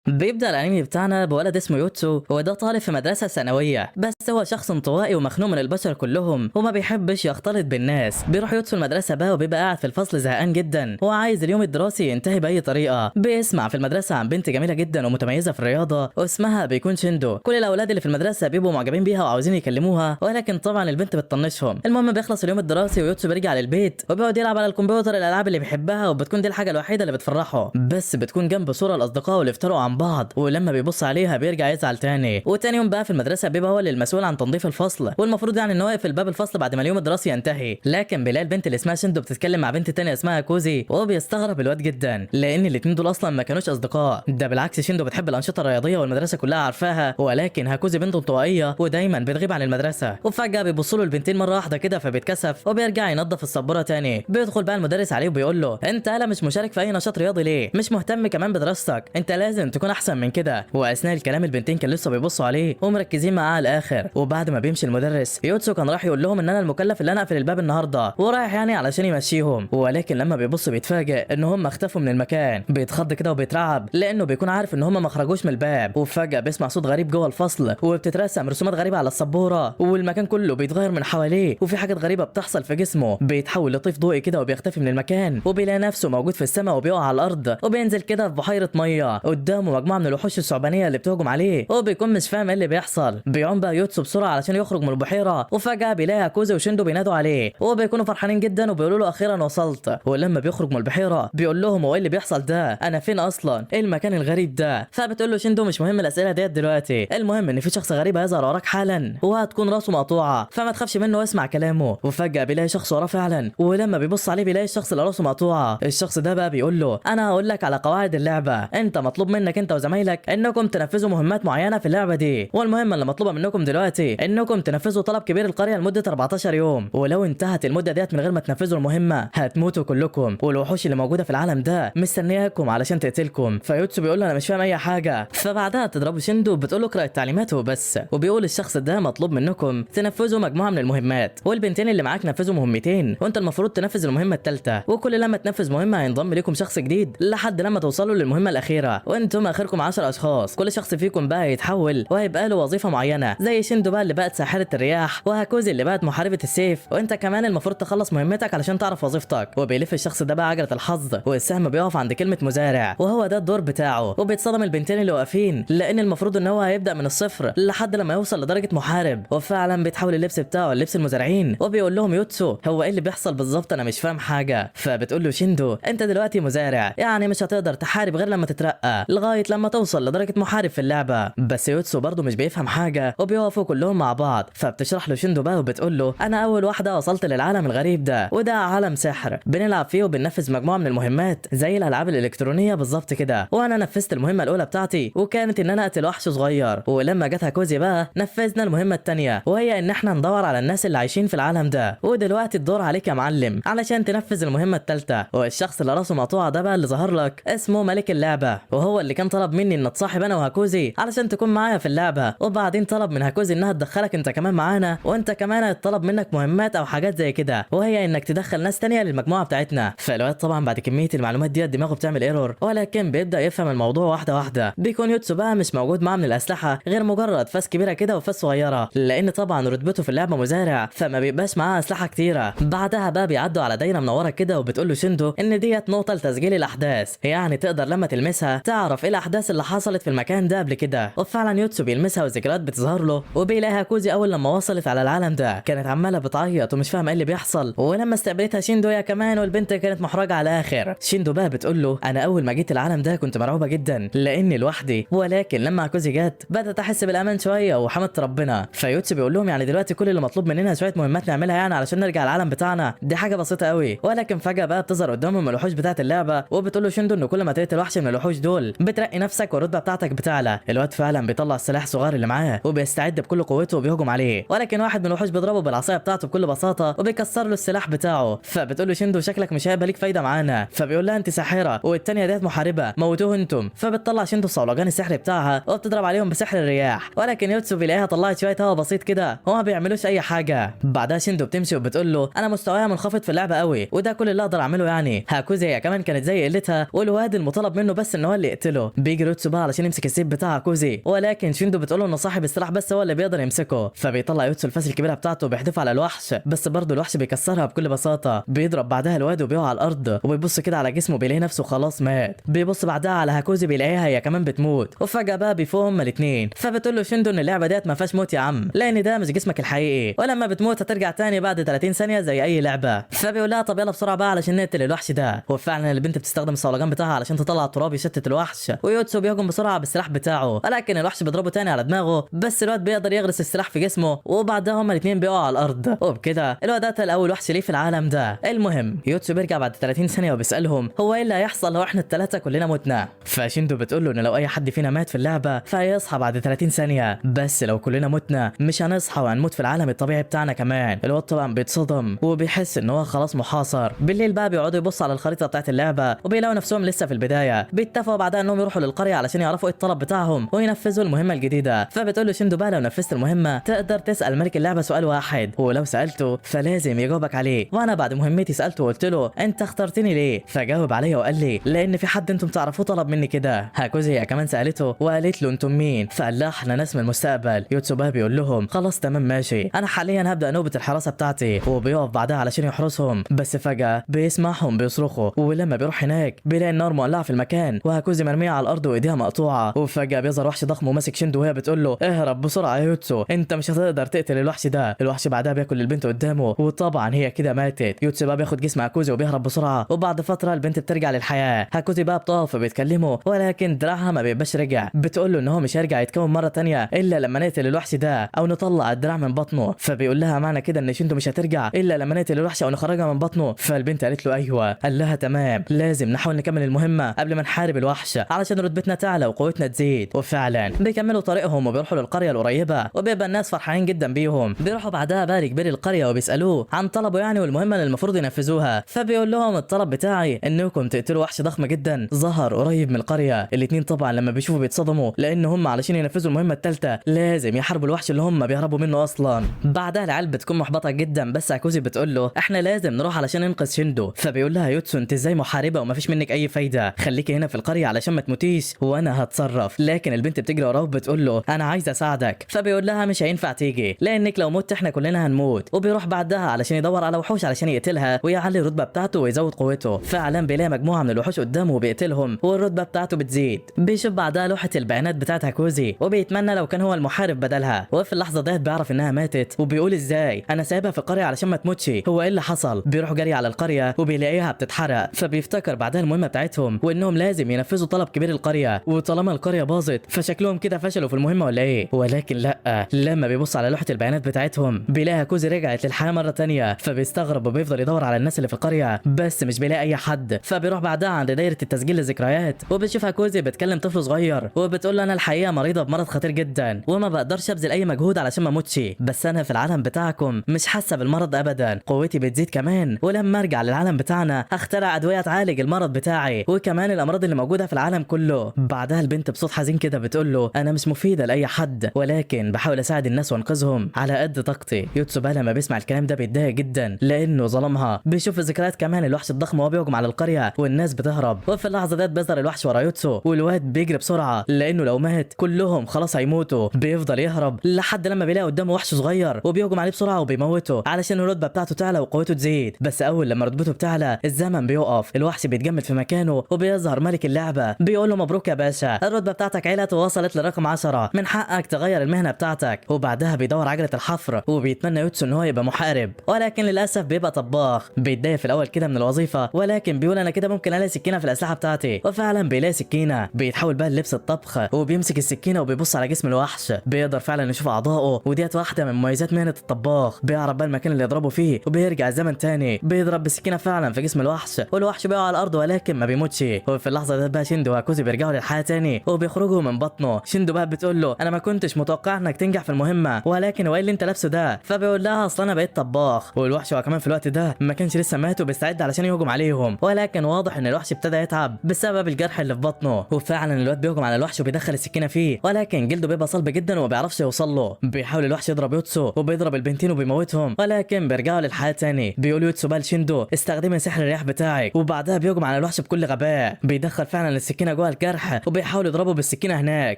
بيبدأ الأنمي بتاعنا بولد اسمه يوتسو، وده طالب في مدرسة ثانوية، بس هو شخص انطوائي ومخنوق من البشر كلهم وما بيحبش يختلط بالناس. بيروح يوتسو المدرسة بقى وبيبقى قاعد في الفصل زهقان جدا، هو عايز اليوم الدراسي ينتهي بأي طريقة. بيسمع في المدرسة عن بنت جميلة جدا ومتميزة في الرياضة واسمها بيكون شيندو. كل الأولاد اللي في المدرسة بيبقوا معجبين بيها وعاوزين يكلموها، ولكن طبعا البنت بتطنشهم. المهم بيخلص اليوم الدراسي ويوتسو بيرجع للبيت وبيقعد يلعب على الكمبيوتر الألعاب اللي بيحبها، وبتكون دي الحاجة الوحيدة اللي بتفرحه. بس بتكون جنب صورة الأصدقاء اللي افترقوا عن بعض، ولما بيبص عليها بيرجع يزعل تاني. وتاني يوم بقى في المدرسه بيبقى هو اللي المسؤول عن تنظيف الفصل، والمفروض يعني ان هو يقفل باب الفصل بعد ما اليوم الدراسي ينتهي. لكن بيلاقي البنت اللي اسمها شندو بتتكلم مع بنت تانية اسمها كوزي، وهو بيستغرب الواد جدا لان الاتنين دول اصلا ما كانوش اصدقاء. ده بالعكس شندو بتحب الانشطه الرياضيه والمدرسه كلها عارفاها، ولكن هاكوزي بنت انطوائيه ودايما بتغيب عن المدرسه. وفجاه بيبصوا له البنتين مره واحده كده فبيتكسف وبيرجع ينظف السبوره تاني. بيدخل بقى المدرس عليه وبيقول له انت لا مش مشارك في اي نشاط رياضي ليه؟ مش مهتم كمان بدراستك؟ انت لازم تكون احسن من كده. واثناء الكلام البنتين كان لسه بيبصوا عليه ومركزين معاه على الاخر. وبعد ما بيمشي المدرس يوتسو كان راح يقول لهم ان انا المكلف اللي انا اقفل الباب النهارده، ورايح يعني علشان يمشيهم. ولكن لما بيبص بيتفاجئ ان هم اختفوا من المكان. بيتخض كده وبيترعب لانه بيكون عارف ان هم ما خرجوش من الباب. وفجاه بيسمع صوت غريب جوه الفصل وبتترسم رسومات غريبه على السبوره، والمكان كله بيتغير من حواليه، وفي حاجات غريبه بتحصل في جسمه. بيتحول لطيف ضوئي كده وبيختفي من المكان، وبيلاقي نفسه موجود في السماء وبيقع على الارض، وبينزل كده في بحيره ميه قدامه مجموعه من الوحوش الثعبانيه اللي بتهجم عليه. وبيكون مش فاهم ايه اللي بيحصل. بيعوم بقى يوتسو بسرعه علشان يخرج من البحيره، وفجاه بيلاقي كوزي وشيندو بينادوا عليه، وبيكونوا فرحانين جدا وبيقولوا له اخيرا وصلت. ولما بيخرج من البحيره بيقول لهم هو ايه اللي بيحصل ده؟ انا فين اصلا؟ ايه المكان الغريب ده؟ فبتقول له شيندو مش مهم الاسئله ديت دلوقتي، المهم ان في شخص غريب هيظهر وراك حالا وهتكون راسه مقطوعه، فما تخافش منه واسمع كلامه. وفجاه بيلاقي شخص وراه فعلا، ولما بيبص عليه بيلاقي الشخص اللي راسه مقطوعه. الشخص ده بقى بيقول له انا هقول لك على قواعد اللعبه، انت مطلوب منك انت وزمايلك انكم تنفذوا مهمات معينه في اللعبه دي، والمهمه اللي مطلوبه منكم دلوقتي انكم تنفذوا طلب كبير القريه لمده 14 يوم، ولو انتهت المده ديت من غير ما تنفذوا المهمه هتموتوا كلكم، والوحوش اللي موجوده في العالم ده مستنياكم علشان تقتلكم. فيوتسو بيقول له انا مش فاهم اي حاجه. فبعدها تضربه شيندو بتقول له اقرا التعليمات وبس، وبيقول الشخص ده مطلوب منكم تنفذوا مجموعه من المهمات، والبنتين اللي معاك نفذوا مهمتين، وانت المفروض تنفذ المهمه الثالثه، وكل لما تنفذ مهمه هينضم لكم شخص جديد لحد لما توصلوا للمهمه الاخيره، وانتم اخركم 10 اشخاص. كل شخص فيكم بقى يتحول وهيبقى له وظيفه معينه، زي شيندو بقى اللي بقت ساحره الرياح، وهاكوزي اللي بقت محاربه السيف، وانت كمان المفروض تخلص مهمتك علشان تعرف وظيفتك. وبيلف الشخص ده بقى عجله الحظ، والسهم بيقف عند كلمه مزارع، وهو ده الدور بتاعه. وبيتصدم البنتين اللي واقفين لان المفروض ان هو هيبدا من الصفر لحد لما يوصل لدرجه محارب. وفعلا بيتحول اللبس بتاعه لبس المزارعين، وبيقول لهم يوتسو هو ايه اللي بيحصل بالظبط؟ انا مش فاهم حاجه. فبتقول له شيندو انت دلوقتي مزارع، يعني مش هتقدر تحارب غير لما تترقى لغايه لما توصل لدرجه محارب في اللعبه. بس يوتسو برضه مش بيفهم حاجه، وبيقفوا كلهم مع بعض. فبتشرح له شيندو بقى وبتقول له انا اول واحده وصلت للعالم الغريب ده، وده عالم سحر بنلعب فيه وبننفذ مجموعه من المهمات زي الالعاب الالكترونيه بالظبط كده. وانا نفذت المهمه الاولى بتاعتي وكانت ان انا اقتل وحش صغير، ولما جت هاكوزي بقى نفذنا المهمه الثانيه وهي ان احنا ندور على الناس اللي عايشين في العالم ده. ودلوقتي الدور عليك يا معلم علشان تنفذ المهمه الثالثه. والشخص اللي راسه مقطوعه ده بقى اللي ظهر لك اسمه ملك اللعبه، وهو اللي كان طلب مني ان اتصاحب انا وهاكوزي علشان تكون معايا في اللعبه، وبعدين طلب من هاكوزي انها تدخلك انت كمان معانا، وانت كمان هيطلب منك مهمات او حاجات زي كده، وهي انك تدخل ناس تانية للمجموعه بتاعتنا. فالواد طبعا بعد كميه المعلومات دي دماغه بتعمل ايرور، ولكن بيبدا يفهم الموضوع واحده واحده. بيكون يوتسو بقى مش موجود معاه من الاسلحه غير مجرد فاس كبيره كده وفاس صغيره، لان طبعا رتبته في اللعبه مزارع فما بيبقاش معاه اسلحه كتيره. بعدها بقى بيعدوا على دايره منوره كده، وبتقول له شيندو ان ديت نقطه لتسجيل الاحداث، يعني تقدر لما تلمسها تعرف ايه الاحداث اللي حصلت في المكان ده قبل كده. وفعلا يوتسو بيلمسها والذكريات بتظهر له، وبيلاقي هاكوزي اول لما وصلت على العالم ده كانت عماله بتعيط ومش فاهمه ايه اللي بيحصل، ولما استقبلتها شيندو هي كمان والبنت كانت محرجه على الاخر. شيندو بقى بتقول له انا اول ما جيت العالم ده كنت مرعوبه جدا لاني لوحدي، ولكن لما هاكوزي جت بدات احس بالامان شويه وحمدت ربنا. فيوتسو بيقول لهم يعني دلوقتي كل اللي مطلوب مننا شويه مهمات نعملها يعني علشان نرجع العالم بتاعنا، دي حاجه بسيطه قوي. ولكن فجاه بقى بتظهر قدامهم الوحوش بتاعه اللعبه، وبتقول له شيندو ان كل ما تقتل وحش من الوحوش دول بترقي نفسك والرتبه بتاعتك بتعلى. الواد فعلا بيطلع السلاح الصغير اللي معاه وبيستعد بكل قوته وبيهجم عليه، ولكن واحد من الوحوش بيضربه بالعصايه بتاعته بكل بساطه وبيكسر له السلاح بتاعه. فبتقول له شيندو شكلك مش هيبقى ليك فايده معانا. فبيقول لها انت ساحره والتانيه ديت محاربه، موتوه انتم. فبتطلع شيندو الصولجان السحري بتاعها وبتضرب عليهم بسحر الرياح، ولكن يوتسو بيلاقيها طلعت شويه هوا بسيط كده وما بيعملوش اي حاجه. بعدها شيندو بتمشي وبتقول له انا مستواي منخفض في اللعبه قوي وده كل اللي اقدر اعمله، يعني هاكوزي هي كمان كانت زي قلتها، والواد المطالب منه بس ان هو اللي يقتله. بيجي يوتسو بقى علشان يمسك السيف بتاع كوزي، ولكن شيندو بتقول له ان صاحب السلاح بس هو اللي بيقدر يمسكه. فبيطلع يوتسو الفاس الكبيره بتاعته وبيحدفها على الوحش، بس برضه الوحش بيكسرها بكل بساطه. بيضرب بعدها الواد وبيقع على الارض، وبيبص كده على جسمه بيلاقي نفسه خلاص مات. بيبص بعدها على هاكوزي بيلاقيها هي كمان بتموت، وفجاه بقى بيفوقوا هما الاثنين. فبتقول له شيندو ان اللعبه ديت ما فيهاش موت يا عم، لان ده مش جسمك الحقيقي، ولما بتموت هترجع تاني بعد 30 ثانيه زي اي لعبه. فبيقول لها طب يلا بسرعه بقى علشان نقتل الوحش ده. وفعلا البنت بتستخدم الصولجان بتاعها علشان تطلع التراب يشتت الوحش، ويوتسو بيهجم بسرعه بالسلاح بتاعه، ولكن الوحش بيضربه تاني على دماغه، بس الواد بيقدر يغرس السلاح في جسمه، وبعدها هما الاثنين بيقعوا على الارض. وبكده الواد قتل اول وحش ليه في العالم ده. المهم يوتسو بيرجع بعد 30 ثانيه وبيسالهم هو ايه اللي هيحصل لو احنا الثلاثه كلنا متنا. فشيندو بتقول له ان لو اي حد فينا مات في اللعبه فهيصحى بعد 30 ثانيه، بس لو كلنا متنا مش هنصحى وهنموت في العالم الطبيعي بتاعنا كمان. الواد طبعا بيتصدم وبيحس ان هو خلاص محاصر. بالليل بقى بيقعدوا يبصوا على الخريطه بتاعت اللعبه، وبيلاقوا نفسهم لسه في البدايه. بيتفقوا بعدها انهم يروحوا للقريه علشان يعرفوا ايه الطلب بتاعهم وينفذوا المهمه الجديده. فبتقول له شيندو بقى لو نفذت المهمه تقدر تسال ملك اللعبه سؤال واحد، ولو سالته فلازم يجاوبك عليه. وانا بعد مهمتي سالته وقلت له انت اخترتني ليه، فجاوب عليا وقال لي لان في حد انتم تعرفوه طلب مني كده. هاكوزي هي كمان سالته وقالت له انتم مين، فقال لها احنا ناس من المستقبل. يوتسو بقى بيقول لهم خلاص تمام ماشي، انا حاليا هبدا نوبه الحراسه بتاعتي، وبيقف بعدها علشان يحرسهم. بس فجاه بيسمعهم بيصرخوا، ولما بيروح هناك بيلاقي النار مولعه في المكان، وهاكوزي مرميه على الارض وايديها مقطوعه. وفجاه بيظهر وحش ضخم وماسك شيندو، وهي بتقول له اهرب بسرعه يا يوتسو، انت مش هتقدر تقتل الوحش ده. الوحش بعدها بياكل البنت قدامه، وطبعا هي كده ماتت. يوتسو بقى بياخد جسم هاكوزي وبيهرب بسرعه، وبعد فتره البنت بترجع للحياه. هاكوزي بقى بتقف وبيتكلموا، ولكن دراعها ما بيبقاش رجع. بتقول له ان هو مش هيرجع يتكون مره تانية الا لما نقتل الوحش ده او نطلع الدراع من بطنه. فبيقول لها معنى كده ان شيندو مش هترجع الا لما نقتل الوحش او نخرجها من بطنه. فالبنت قالت له ايوه. قال لها تمام، لازم نحاول نكمل المهمه قبل ما نحارب الوحش علشان رتبتنا تعلى وقوتنا تزيد. وفعلا بيكملوا طريقهم وبيروحوا للقريه القريبه، وبيبقى الناس فرحانين جدا بيهم. بيروحوا بعدها بقى لكبير القريه وبيسالوه عن طلبه يعني والمهمه اللي المفروض ينفذوها. فبيقول لهم الطلب بتاعي انكم تقتلوا وحش ضخم جدا ظهر قريب من القريه. الاثنين طبعا لما بيشوفوا بيتصدموا، لان هم علشان ينفذوا المهمه الثالثه لازم يحاربوا الوحش اللي هم بيهربوا منه اصلا. بعدها العيال بتكون محبطه جدا، بس هاكوزي بتقول له احنا لازم نروح علشان ننقذ شيندو. فبيقول لها يوتسو انت ازاي محاربه ومفيش منك اي فايده، خليكي هنا في القريه علشان ما تموتيش وانا هتصرف. لكن البنت بتجري وراه وبتقول له انا عايزه اساعدك. فبيقول لها مش هينفع تيجي لانك لو مت احنا كلنا هنموت. وبيروح بعدها علشان يدور على وحوش علشان يقتلها ويعلي الرتبه بتاعته ويزود قوته. فعلا بيلاقي مجموعه من الوحوش قدامه وبيقتلهم والرتبه بتاعته بتزيد. بيشوف بعدها لوحه البيانات بتاعت هاكوزي وبيتمنى لو كان هو المحارب بدلها. وفي اللحظه ديت بيعرف انها ماتت، وبيقول ازاي انا سايبها في القريه علشان ما تموتش، هو ايه اللي حصل. بيروح جري على القريه وبيلاقيها بتتحرق. فبيفتكر بعدها المهمه بتاعتهم وانهم لازم ينفذوا طلب كبير القريه، وطالما القريه باظت فشكلهم كده فشلوا في المهمه ولا ايه. ولكن لا، لما بيبص على لوحه البيانات بتاعتهم بيلاقي هاكوزي رجعت للحياه مره تانية. فبيستغرب وبيفضل يدور على الناس اللي في القريه بس مش بيلاقي اي حد. فبيروح بعدها عند دايره التسجيل للذكريات وبتشوف هاكوزي بتكلم طفل صغير وبتقول له انا الحقيقه مريضه بمرض خطير جدا وما بقدرش ابذل اي مجهود علشان ما اموتش، بس انا في العالم بتاعكم مش حاسه بالمرض ابدا، قوتي بتزيد كمان، ولما ارجع للعالم بتاعنا هخترع ادويه تعالج المرض بتاعي وكمان الامراض اللي موجوده في العالم كله. بعدها البنت بصوت حزين كده بتقول له انا مش مفيده لاي حد ولكن بحاول اساعد الناس وانقذهم على قد طاقتي. يوتسو بقى لما بيسمع الكلام ده بيتضايق جدا لانه ظلمها. بيشوف الذكريات كمان الوحش الضخم وهو بيهجم على القريه والناس بتهرب، وفي اللحظه ديت بيظهر الوحش ورا يوتسو والواد بيجري بسرعه لانه لو مات كلهم خلاص هيموتوا. بيفضل يهرب لحد لما بيلاقي قدامه وحش صغير وبيهجم عليه بسرعه وبيموته علشان الرتبه بتاعته تعلى وقوته تزيد. بس اول لما رتبته بتعلى الزمن بيوقف، الوحش بيتجمد في مكانه وبيظهر ملك اللعبه بيقول له مبروك يا باشا، الرتبه بتاعتك علت ووصلت لرقم 10، من حقك تغير المهنه بتاعتك. وبعدها بيدور عجله الحفر وبيتمنى يوتسو ان هو يبقى محارب ولكن للاسف بيبقى طباخ. بيتضايق في الاول كده من الوظيفه ولكن بيقول انا كده ممكن الاقي سكينه في الاسلحه بتاعتي، وفعلا بيلاقي سكينه. بيتحول بقى للبس الطبخ وبيمسك السكينه وبيبص على جسم الوحش بيقدر فعلا يشوف اعضائه، وديت واحده من مميزات مهنه الطباخ. بيعرف بقى المكان اللي يضربه فيه وبيرجع الزمن تاني بيضرب بالسكينه فعلا في جسم الوحش والوحش بيقع على الارض ولكن ما بيموتش. وفي اللحظه دي بقى شيندو وهاكوزي بيرجعوا للحياه تاني وبيخرجوا من بطنه. شيندو بقى بتقول له انا ما كنتش متوقع انك تنجح في المهمه ولكن هو ايه اللي انت لابسه ده. فبيقول لها اصل انا بقيت طباخ. والوحش هو كمان في الوقت ده ما كانش لسه مات وبيستعد علشان يهجم عليهم ولكن واضح ان الوحش ابتدى يتعب بسبب الجرح اللي في بطنه. وفعلا الواد بيهجم على الوحش وبيدخل السكينه فيه ولكن جلده بيبقى صلب جدا وما بيعرفش يوصل له. بيحاول الوحش يضرب يوتسو وبيضرب البنتين وبيموتهم ولكن بيرجعوا للحياه تاني. بيقول يوتسو بقى لشيندو استخدمي سحر الرياح بتاعك، وبعدها بيهجم على الوحش بكل غباء. بيدخل فعلا السكينه جوه جوه الجرح وبيحاولوا يضربوا بالسكينه هناك،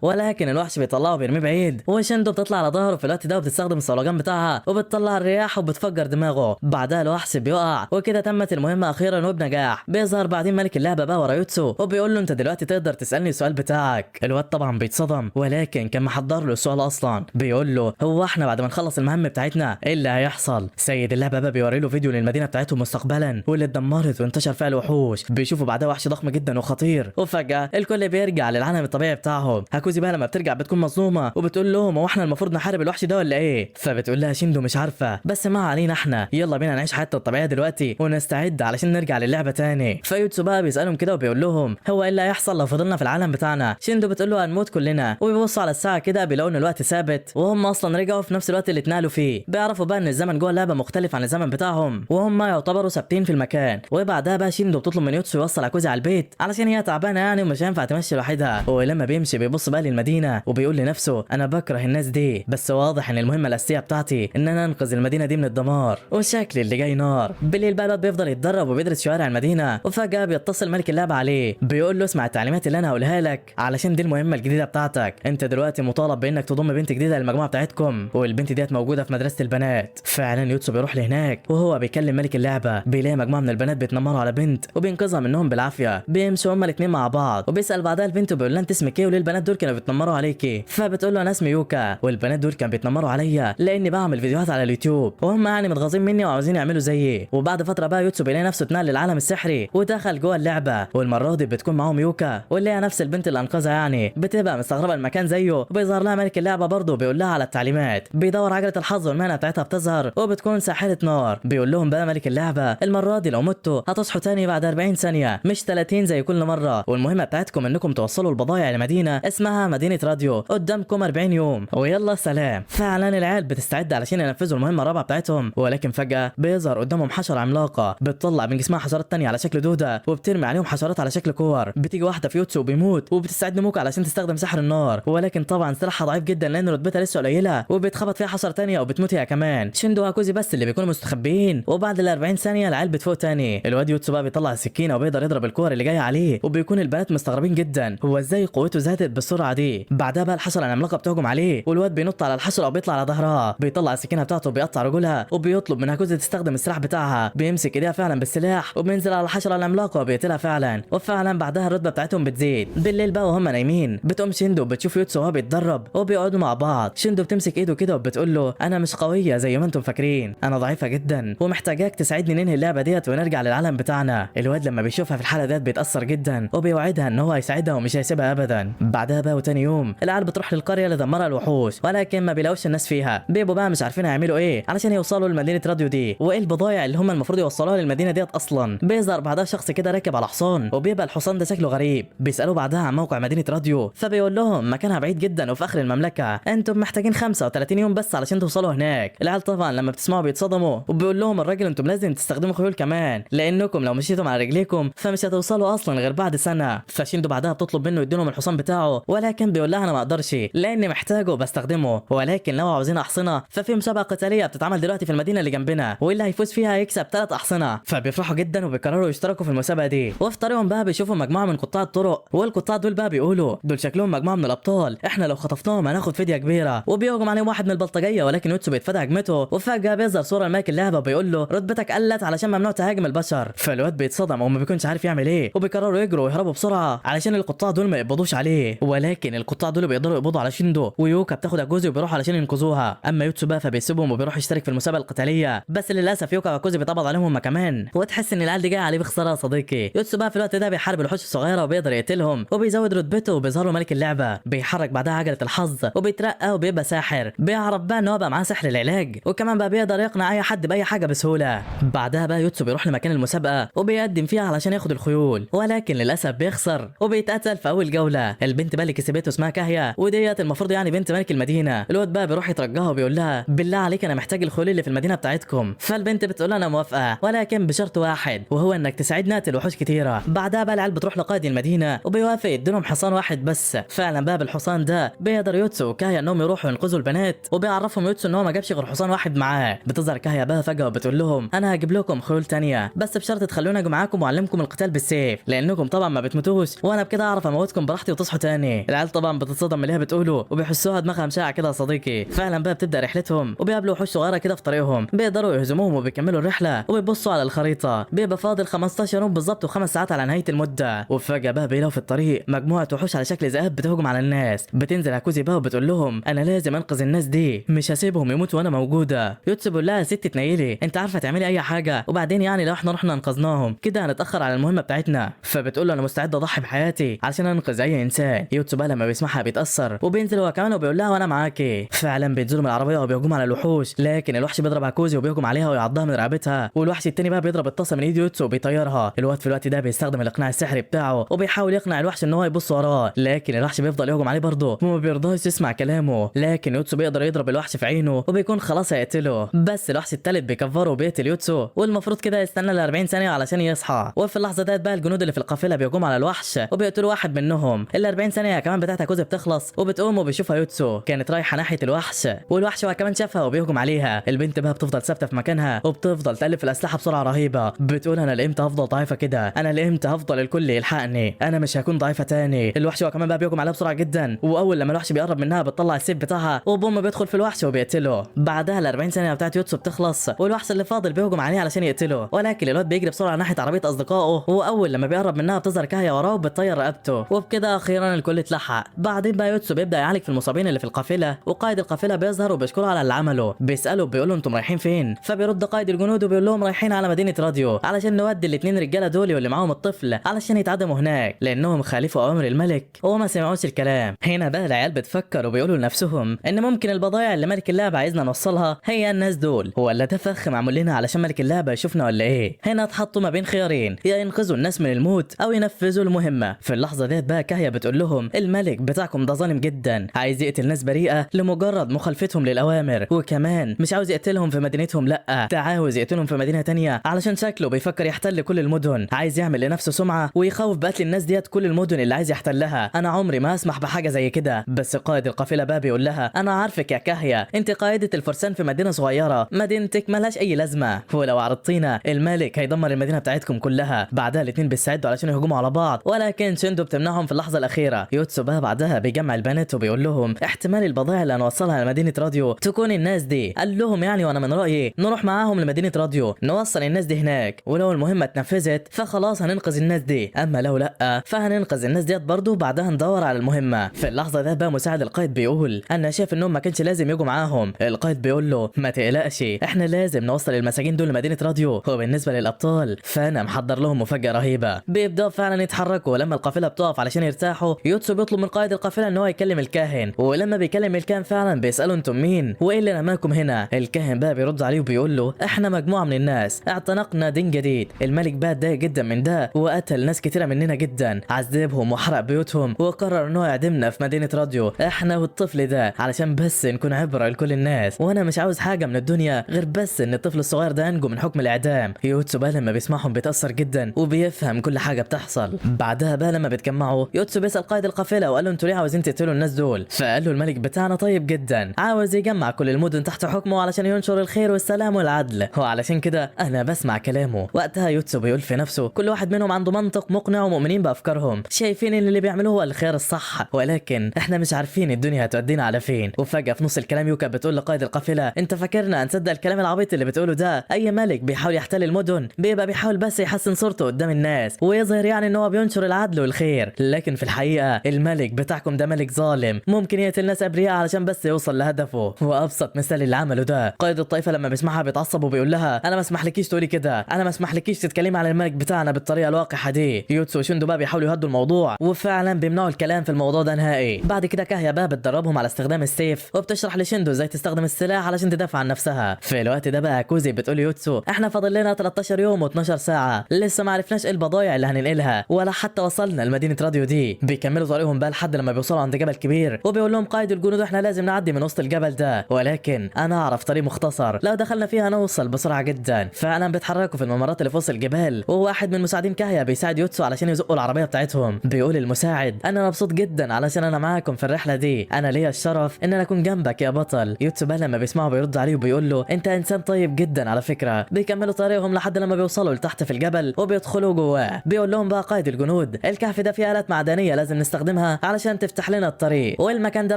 ولكن الوحش بيطلعه وبيرميه بعيد، وشندو بتطلع على ظهره في الوقت ده وبتستخدم الصولجان بتاعها وبتطلع الرياح وبتفجر دماغه. بعدها الوحش بيقع، وكده تمت المهمه اخيرا وبنجاح. بيظهر بعدين ملك اللعبه بقى ورا يوتسو وبيقول له انت دلوقتي تقدر تسالني السؤال بتاعك. الواد طبعا بيتصدم، ولكن كان محضر له السؤال اصلا. بيقول له هو احنا بعد ما نخلص المهمه بتاعتنا ايه اللي هيحصل؟ سيد اللعبه بقى بيوري له فيديو للمدينه بتاعتهم مستقبلا واللي اتدمرت وانتشر فيها الوحوش. بيشوفوا بعدها وحش ضخم جدا وخطير، وفجاه الكل بيرجع للعالم الطبيعي بتاعهم. هاكوزي بقى لما بترجع بتكون مظلومه وبتقول لهم هو احنا المفروض نحارب الوحش ده ولا ايه؟ فبتقول لها شيندو مش عارفه، بس ما علينا احنا يلا بينا نعيش حياتنا الطبيعيه دلوقتي ونستعد علشان نرجع للعبه تاني. فيوتسو بقى بيسالهم كده وبيقول لهم هو ايه اللي هيحصل لو فضلنا في العالم بتاعنا؟ شيندو بتقول له هنموت كلنا، وبيبصوا على الساعه كده بيلاقوا ان الوقت ثابت، وهم اصلا رجعوا في نفس الوقت اللي اتنقلوا فيه. بيعرفوا بقى ان الزمن جوه اللعبه مختلف عن الزمن بتاعهم، وهم يعتبروا ثابتين في المكان. وبعدها بقى شيندو بتطلب من يوتسو يوصل هاكوزي على البيت علشان هي تعبانه يعني ومش هينفع تمشي لوحدها. ولما بيمشي بيبص بقى للمدينه وبيقول لنفسه انا بكره الناس دي، بس واضح ان المهمه الاساسيه بتاعتي ان انا انقذ المدينه دي من الدمار، وشكل اللي جاي نار. بالليل بقى الواد بيفضل يتدرب وبيدرس شوارع المدينه، وفجاه بيتصل ملك اللعبه عليه بيقول له اسمع التعليمات اللي انا هقولها لك علشان دي المهمه الجديده بتاعتك. انت دلوقتي مطالب بانك تضم بنت جديده للمجموعه بتاعتكم، والبنت ديت موجوده في مدرسه البنات. فعلا يوتسو بيروح لهناك وهو بيكلم ملك اللعبه، بيلاقي مجموعه من البنات بيتنمروا على بنت وبينقذها منهم بالعافيه. بيمشوا هما الاثنين مع بعض، وبيسال بعدها البنت وبيقول لها انت اسمك ايه وليه البنات دول كانوا بيتنمروا عليكي؟ فبتقول له انا اسمي يوكا، والبنات دول كانوا بيتنمروا عليا لاني بعمل فيديوهات على اليوتيوب وهم يعني متغاظين مني وعاوزين يعملوا زيي. وبعد فتره بقى يوتسو بيلاقي نفسه اتنقل للعالم السحري ودخل جوه اللعبه، والمره دي بتكون معاهم يوكا واللي هي نفس البنت اللي انقذها يعني. بتبقى مستغربه المكان زيه، وبيظهر لها ملك اللعبه برضه بيقول لها على التعليمات. بيدور عجله الحظ والمهنه بتاعتها بتظهر وبتكون ساحره نار. بيقول لهم بقى ملك اللعبه المره دي لو متوا هتصحوا تاني بعد 40 ثانيه مش 30 زي كل مره، والمهمه بتاعتكم انكم توصلوا البضائع لمدينه اسمها مدينه راديو قدامكم 40 يوم ويلا سلام. فعلا العيال بتستعد علشان ينفذوا المهمه الرابعه بتاعتهم، ولكن فجاه بيظهر قدامهم حشره عملاقه بتطلع من جسمها حشرات تانية على شكل دوده وبترمي عليهم حشرات على شكل كور. بتيجي واحده في يوتسو وبيموت، وبتستعد موكا علشان تستخدم سحر النار، ولكن طبعا سلاحها ضعيف جدا لان رتبتها لسه قليله، وبتخبط فيها حشره تانية وبتموت هي كمان. شيندو وهاكوزي بس اللي بيكونوا مستخبيين، وبعد ال 40 ثانيه العيال بتفوق تاني. الواد يوتسو بقى بيطلع السكينه وبيقدر يضرب الكور اللي جايه عليه، وبيكون البنات مستغربين جدا هو ازاي قوته زادت بالسرعه دي. بعدها بقى الحشره العملاقه بتهجم عليه، والواد بينط على الحشره وبيطلع على ظهرها، بيطلع السكينه بتاعته وبيقطع رجلها، وبيطلب من هاكوزي تستخدم السلاح بتاعها. بيمسك ايديها فعلا بالسلاح وبينزل على الحشره العملاقه وبيقتلها فعلا، وفعلا بعدها الرتبه بتاعتهم بتزيد. بالليل بقى وهم نايمين بتقوم شيندو بتشوف يوتسو وهو بيتدرب وبيقعدوا مع بعض. شيندو بتمسك ايده كده وبتقول له انا مش قويه زي ما انتم فاكرين، انا ضعيفه جدا ومحتاجاك تساعدني ننهي اللعبه ديت ونرجع للعالم بتاعنا. الواد لما بيشوفها في الحاله ديت بيتاثر جدا وبيوعدها ان هو هيساعدها ومش هيسيبها ابدا. بعدها بقى وتاني يوم العيال بتروح للقريه اللي دمرها الوحوش، ولكن ما بيلاقوش الناس فيها. بيبقوا بقى مش عارفين هيعملوا ايه علشان يوصلوا لمدينه راديو دي، وايه البضايع اللي هم المفروض يوصلوها للمدينه ديت اصلا. بيظهر بعدها شخص كده راكب على حصان، وبيبقى الحصان ده شكله غريب. بيسالوه بعدها عن موقع مدينه راديو، فبيقول لهم مكانها بعيد جدا وفي اخر المملكه، انتم محتاجين 35 يوم بس علشان توصلوا هناك. العيال طبعا لما بتسمعوا بيتصدموا، وبيقول لهم الراجل انتم لازم تستخدموا خيول كمان لانكم لو مشيتم على رجليكم فمش هتوصلوا اصلا غير بعد سنه. فشيندو بعدها بتطلب منه يديلهم الحصان بتاعه، ولكن بيقول لها انا ما اقدرش لاني محتاجه وبستخدمه، ولكن لو عاوزين احصنه ففي مسابقه قتاليه بتتعمل دلوقتي في المدينه اللي جنبنا، واللي هيفوز فيها هيكسب 3 احصنه. فبيفرحوا جدا وبيقرروا يشتركوا في المسابقه دي. وفي طريقهم بقى بيشوفوا مجموعه من قطاع الطرق، والقطاع دول بقى بيقولوا دول شكلهم مجموعه من الابطال، احنا لو خطفناهم هناخد فديه كبيره. وبيهجم عليهم واحد من البلطجيه، ولكن يوتسو بيتفادى هجمته، وفجاه بيظهر صوره لملك اللعبه وبيقول له رتبتك قلت علشان ممنوع تهاجم البشر. فالواد بيتصدم وما بيكونش عارف يعمل ايه، وبيقرروا يجروا ويهربوا بسرعه علشان القطاع دول ما يقبضوش عليه، ولكن القطاع دول بيقدروا يقبضوا على شيندو، ويوكا بتاخد اكوزي وبيروحوا علشان ينقذوها. اما يوتسو بقى فبيسيبهم وبيروح يشترك في المسابقه القتاليه، بس للاسف يوكا واكوزي بيتقبض عليهم هم كمان، وتحس ان العيال دي جايه عليه بخساره يا صديقي. يوتسو بقى في الوقت ده بيحارب الوحوش الصغيره وبيقدر يقتلهم وبيزود رتبته، وبيظهر له ملك اللعبه بيحرك بعدها عجله الحظ وبيترقى وبيبقى ساحر. بيعرف بقى ان هو بقى معاه سحر العلاج، وكمان بقى بيقدر يقنع اي حد باي حاجه بسهوله. بعدها بقى يوتسو بيروح لمكان المسابقه وبيقدم فيها علشان ياخد الخيول، ولكن للاسف بيخسر وبيتقتل في اول جوله. البنت بقى اللي كسبته اسمها كاهيا، وديت المفروض يعني بنت ملك المدينه. الواد بقى بيروح يترجاها وبيقول لها بالله عليك انا محتاج الخيول اللي في المدينه بتاعتكم. فالبنت بتقول انا موافقه ولكن بشرط واحد، وهو انك تساعدنا نقتل وحوش كتيره. بعدها بقى العيال بتروح لقائد المدينه وبيوافق يديلهم حصان واحد بس. فعلا بقى بالحصان ده بيقدر يوتسو وكاهيا انهم يروحوا ينقذوا البنات، وبيعرفهم يوتسو ان هو ما جابش غير حصان واحد معاه. بتظهر كاهيا بقى فجاه وبتقول لهم انا هجيب لكم خيول تانية بس بشرط تخلوني اجي معاكم واعلمكم القتال بالسيف، لانكم طبعا ما بتموتوش وانا بكده اعرف اموتكم براحتي وتصحوا تاني. العيال طبعا بتتصدم من اللي هي بتقوله وبيحسوها دماغها مشاعه كده يا صديقي. فعلا بقى بتبدا رحلتهم وبيقابلوا وحوش صغيره كده في طريقهم، بيقدروا يهزموهم وبيكملوا الرحله وبيبصوا على الخريطه، بيبقى فاضل 15 يوم بالظبط و5 ساعات على نهايه المده. وفجاه بقى بيلاقوا في الطريق مجموعه وحوش على شكل ذئاب بتهجم على الناس. بتنزل هاكوزي بقى وبتقول لهم انا لازم انقذ الناس دي، مش هسيبهم يموتوا وانا موجوده. يوتسو بيقول لها يا ست تنيلي، انت عارفه تعملي اي حاجه، وبعدين يعني لو احنا رحنا انقذناهم كده هنتاخر على المهمه بتاعتنا. فبتقول له انا مستعد اضحي بحياتي علشان انقذ اي انسان. يوتسو بقى لما بيسمعها بيتاثر وبينزل هو كمان وبيقول لها وانا معاكي. فعلا بينزلوا من العربيه وبيهجموا على الوحوش، لكن الوحش بيضرب هاكوزي وبيهجم عليها ويعضها من رقبتها، والوحش التاني بقى بيضرب الطاسه من ايد يوتسو وبيطيرها. الواد في الوقت ده بيستخدم الاقناع السحري بتاعه وبيحاول يقنع الوحش ان هو يبص وراه، لكن الوحش بيفضل يهجم عليه برضه وما بيرضاش يسمع كلامه. لكن يوتسو بيقدر يضرب الوحش في عينه وبيكون خلاص هيقتله، بس الوحش التالت بيكفره وبيقتل يوتسو، والمفروض كده يستنى ل 40 ثانيه علشان يصحى. وفي اللحظه ديت بقى الجنود اللي في القافله بيهجموا على الوحش وبيقتلوا واحد منهم. ال 40 ثانيه كمان بتاعت هاكوزي بتخلص وبتقوم وبيشوفها يوتسو كانت رايحه ناحيه الوحش، والوحش هو كمان شافها وبيهجم عليها. البنت بقى بتفضل ثابته في مكانها وبتفضل تقلب في الاسلحه بسرعه رهيبه، بتقول انا لامتى هفضل ضعيفه كده، انا لامتى هفضل الكل يلحقني، انا مش هكون ضعيفه تاني. الوحش هو كمان بقى بيهجم عليها بسرعه جدا، واول لما الوحش بيقرب منها بتطلع السيف بتاعها وبوم بيدخل في الوحش وبيقتله. بعدها ال 40 ثانيه بتاعت يوتسو بتخلص والوحش اللي فاضل بيهجم عليه علشان يقتله، ولكن الواد بيجري بسرعه ناحيه عربيه اصدقائه، واول لما بيقرب منها بتظهر كاهيا وراه وبتطير رقبته، وبكده اخيرا الكل اتلحق. بعدين بقى يوتسو بيبدا يعالج في المصابين اللي في القافله، وقائد القافله بيظهر وبيشكره على اللي عمله. بيساله بيقول له انتم رايحين فين؟ فبيرد قائد الجنود وبيقول لهم رايحين على مدينه راديو علشان نودي الاثنين رجاله دول واللي معاهم الطفل علشان يتعدموا هناك لانهم خالفوا اوامر الملك وما سمعوش الكلام. هنا بقى العيال بتفكر وبيقولوا لنفسهم ان ممكن البضائع اللي ملك اللعبه عايزنا نوصلها هي الناس دول، ولا ده فخ معمول لنا علشان ملك اللعبه يشوفنا ولا ايه؟ هنا اتحطوا ما بين خيارين، يا ينقذوا الناس من الموت او ينفذوا المهمه. في اللحظه ديت بقى كاهيا بتقول لهم الملك بتاعكم ده ظالم جدا، عايز يقتل ناس بريئه لمجرد مخالفتهم للاوامر، وكمان مش عاوز يقتلهم في مدينتهم، لا ده عاوز يقتلهم في مدينه تانية علشان شكله بيفكر يحتل كل المدن، عايز يعمل لنفسه سمعه ويخوف بقتل الناس ديت كل المدن اللي عايز يحتلها. انا عمري ما اسمح بحاجه زي كده. بس قائد القافله بقى بيقول لها انا عارفك يا كاهيا، انت قائده الفرسان في مدينه صغيره، مدينتك ملهاش اي لازمه، ولو عرضتينا الملك هيدمر المدينه بتاعتكم كلها. بعدها الاثنين بيستعدوا علشان يهجموا على بعض، ولكن شندو بتمنعهم في اللحظه الاخيره. يوتسو بقى بعدها بيجمع البنات وبيقول لهم احتمال البضائع اللي هنوصلها لمدينه راديو تكون الناس دي. قال لهم يعني وانا من رايي نروح معاهم لمدينه راديو نوصل الناس دي هناك، ولو المهمه اتنفذت فخلاص هننقذ الناس دي، اما لو لا فهننقذ الناس ديت برضه بعدها ندور على المهمه. في اللحظه ده بقى مساعد القائد بيقول انا شايف انهم ما كانش لازم يجوا معاهم. القائد بيقول له ما تقلقش احنا لازم نوصل المساجين دول لمدينه راديو. وبالنسبه للابطال فانا محضر لهم مفاجاه رهيبه. بيبداوا فعلا يتحركوا، ولما القافله بتقف علشان يرتاحوا يوتسو بيطلب من قائد القافله ان هو يكلم الكاهن، ولما بيكلم الكاهن فعلا بيساله انتم مين وايه اللي رماكم هنا. الكاهن بقى بيرد عليه وبيقول له احنا مجموعه من الناس اعتنقنا دين جديد، الملك بقى اتضايق جدا من ده وقتل ناس كتيره مننا جدا، عذبهم وحرق بيوتهم وقرر ان هو يعدمنا في مدينه راديو احنا والطفل ده علشان بس نكون عبره لكل الناس، وانا مش عاوز حاجه من الدنيا غير بس ان الطفل الصغير ده ينجو من حكم الاعدام. يوتسو بقى لما بيسمعهم بيتاثر جدا وبيفهم كل حاجه بتحصل. بعدها بقى لما بيتجمعوا يوتسو بيسال قائد القافله وقال له انتوا ليه عاوزين تقتلوا الناس دول؟ فقال له الملك بتاعنا طيب جدا، عاوز يجمع كل المدن تحت حكمه علشان ينشر الخير والسلام والعدل، وعلشان كده انا بسمع كلامه. وقتها يوتسو بيقول في نفسه كل واحد منهم عنده منطق مقنع ومؤمنين بافكارهم، شايفين ان اللي بيعملوه هو الخير الصح، ولكن احنا مش عارفين الدنيا هتودينا على فين. وفجاه في نص الكلام يوكا بتقول لقائد القافله انت فاكرنا هنصدق الكلام العبيط اللي بتقوله ده؟ اي ملك بيحاول يحتل المدن بيبقى بيحاول بس يحسن صورته قدام الناس ويظهر يعني ان هو بينشر العدل والخير، لكن في الحقيقه الملك بتاعكم ده ملك ظالم ممكن يقتل ناس ابرياء علشان بس يوصل لهدفه. وابسط مثال اللي عمله ده قائد الطائفه لما بيسمعها بيتعصب وبيقول لها انا ما اسمحلكيش تقولي كده، انا ما اسمحلكيش تتكلمي على الملك بتاعنا بالطريقه الوقحه دي. يوتسو وشندو بقى بيحاولوا يهدوا الموضوع وفعلا بيمنعوا الكلام في الموضوع ده نهائي. بعد كده كاهيا بقى بتدربهم على استخدام السيف وبتشرح لشندو ازاي تستخدم السلاح علشان تدافع عن نفسها. في الوقت ده بقى كوزي بتقول يوتسو احنا فاضل لنا 13 يوم و12 ساعه لسه ما عرفناش ايه البضايع اللي هننقلها ولا حتى وصلنا لمدينه راديو دي. بيكملوا طريقهم بقى لحد لما بيوصلوا عند جبل كبير وبيقول لهم قائد الجنود احنا لازم نعدي من وسط الجبل ده، ولكن انا اعرف طريق مختصر لو دخلنا فيها نوصل بسرعه جدا. فعلا بيتحركوا في الممرات اللي في وسط الجبال، وواحد من مساعدين كاهيا بيساعد يوتسو علشان يزقوا العربيه بتاعتهم. بيقول المساعد انا مبسوط جدا علشان انا معاكم في الرحله دي، انا ليا الشرف ان انا اكون جنبك يا بطل. يوتسو بقى لما بيسمعه بيرد عليه وبيقول له انت انسان طيب جدا على فكره. بيكملوا طريقهم لحد لما بيوصلوا لتحت في الجبل وبيدخلوا جواه. بيقول لهم بقى قائد الجنود الهنود. الكهف ده فيه آلات معدنية لازم نستخدمها علشان تفتح لنا الطريق، والمكان ده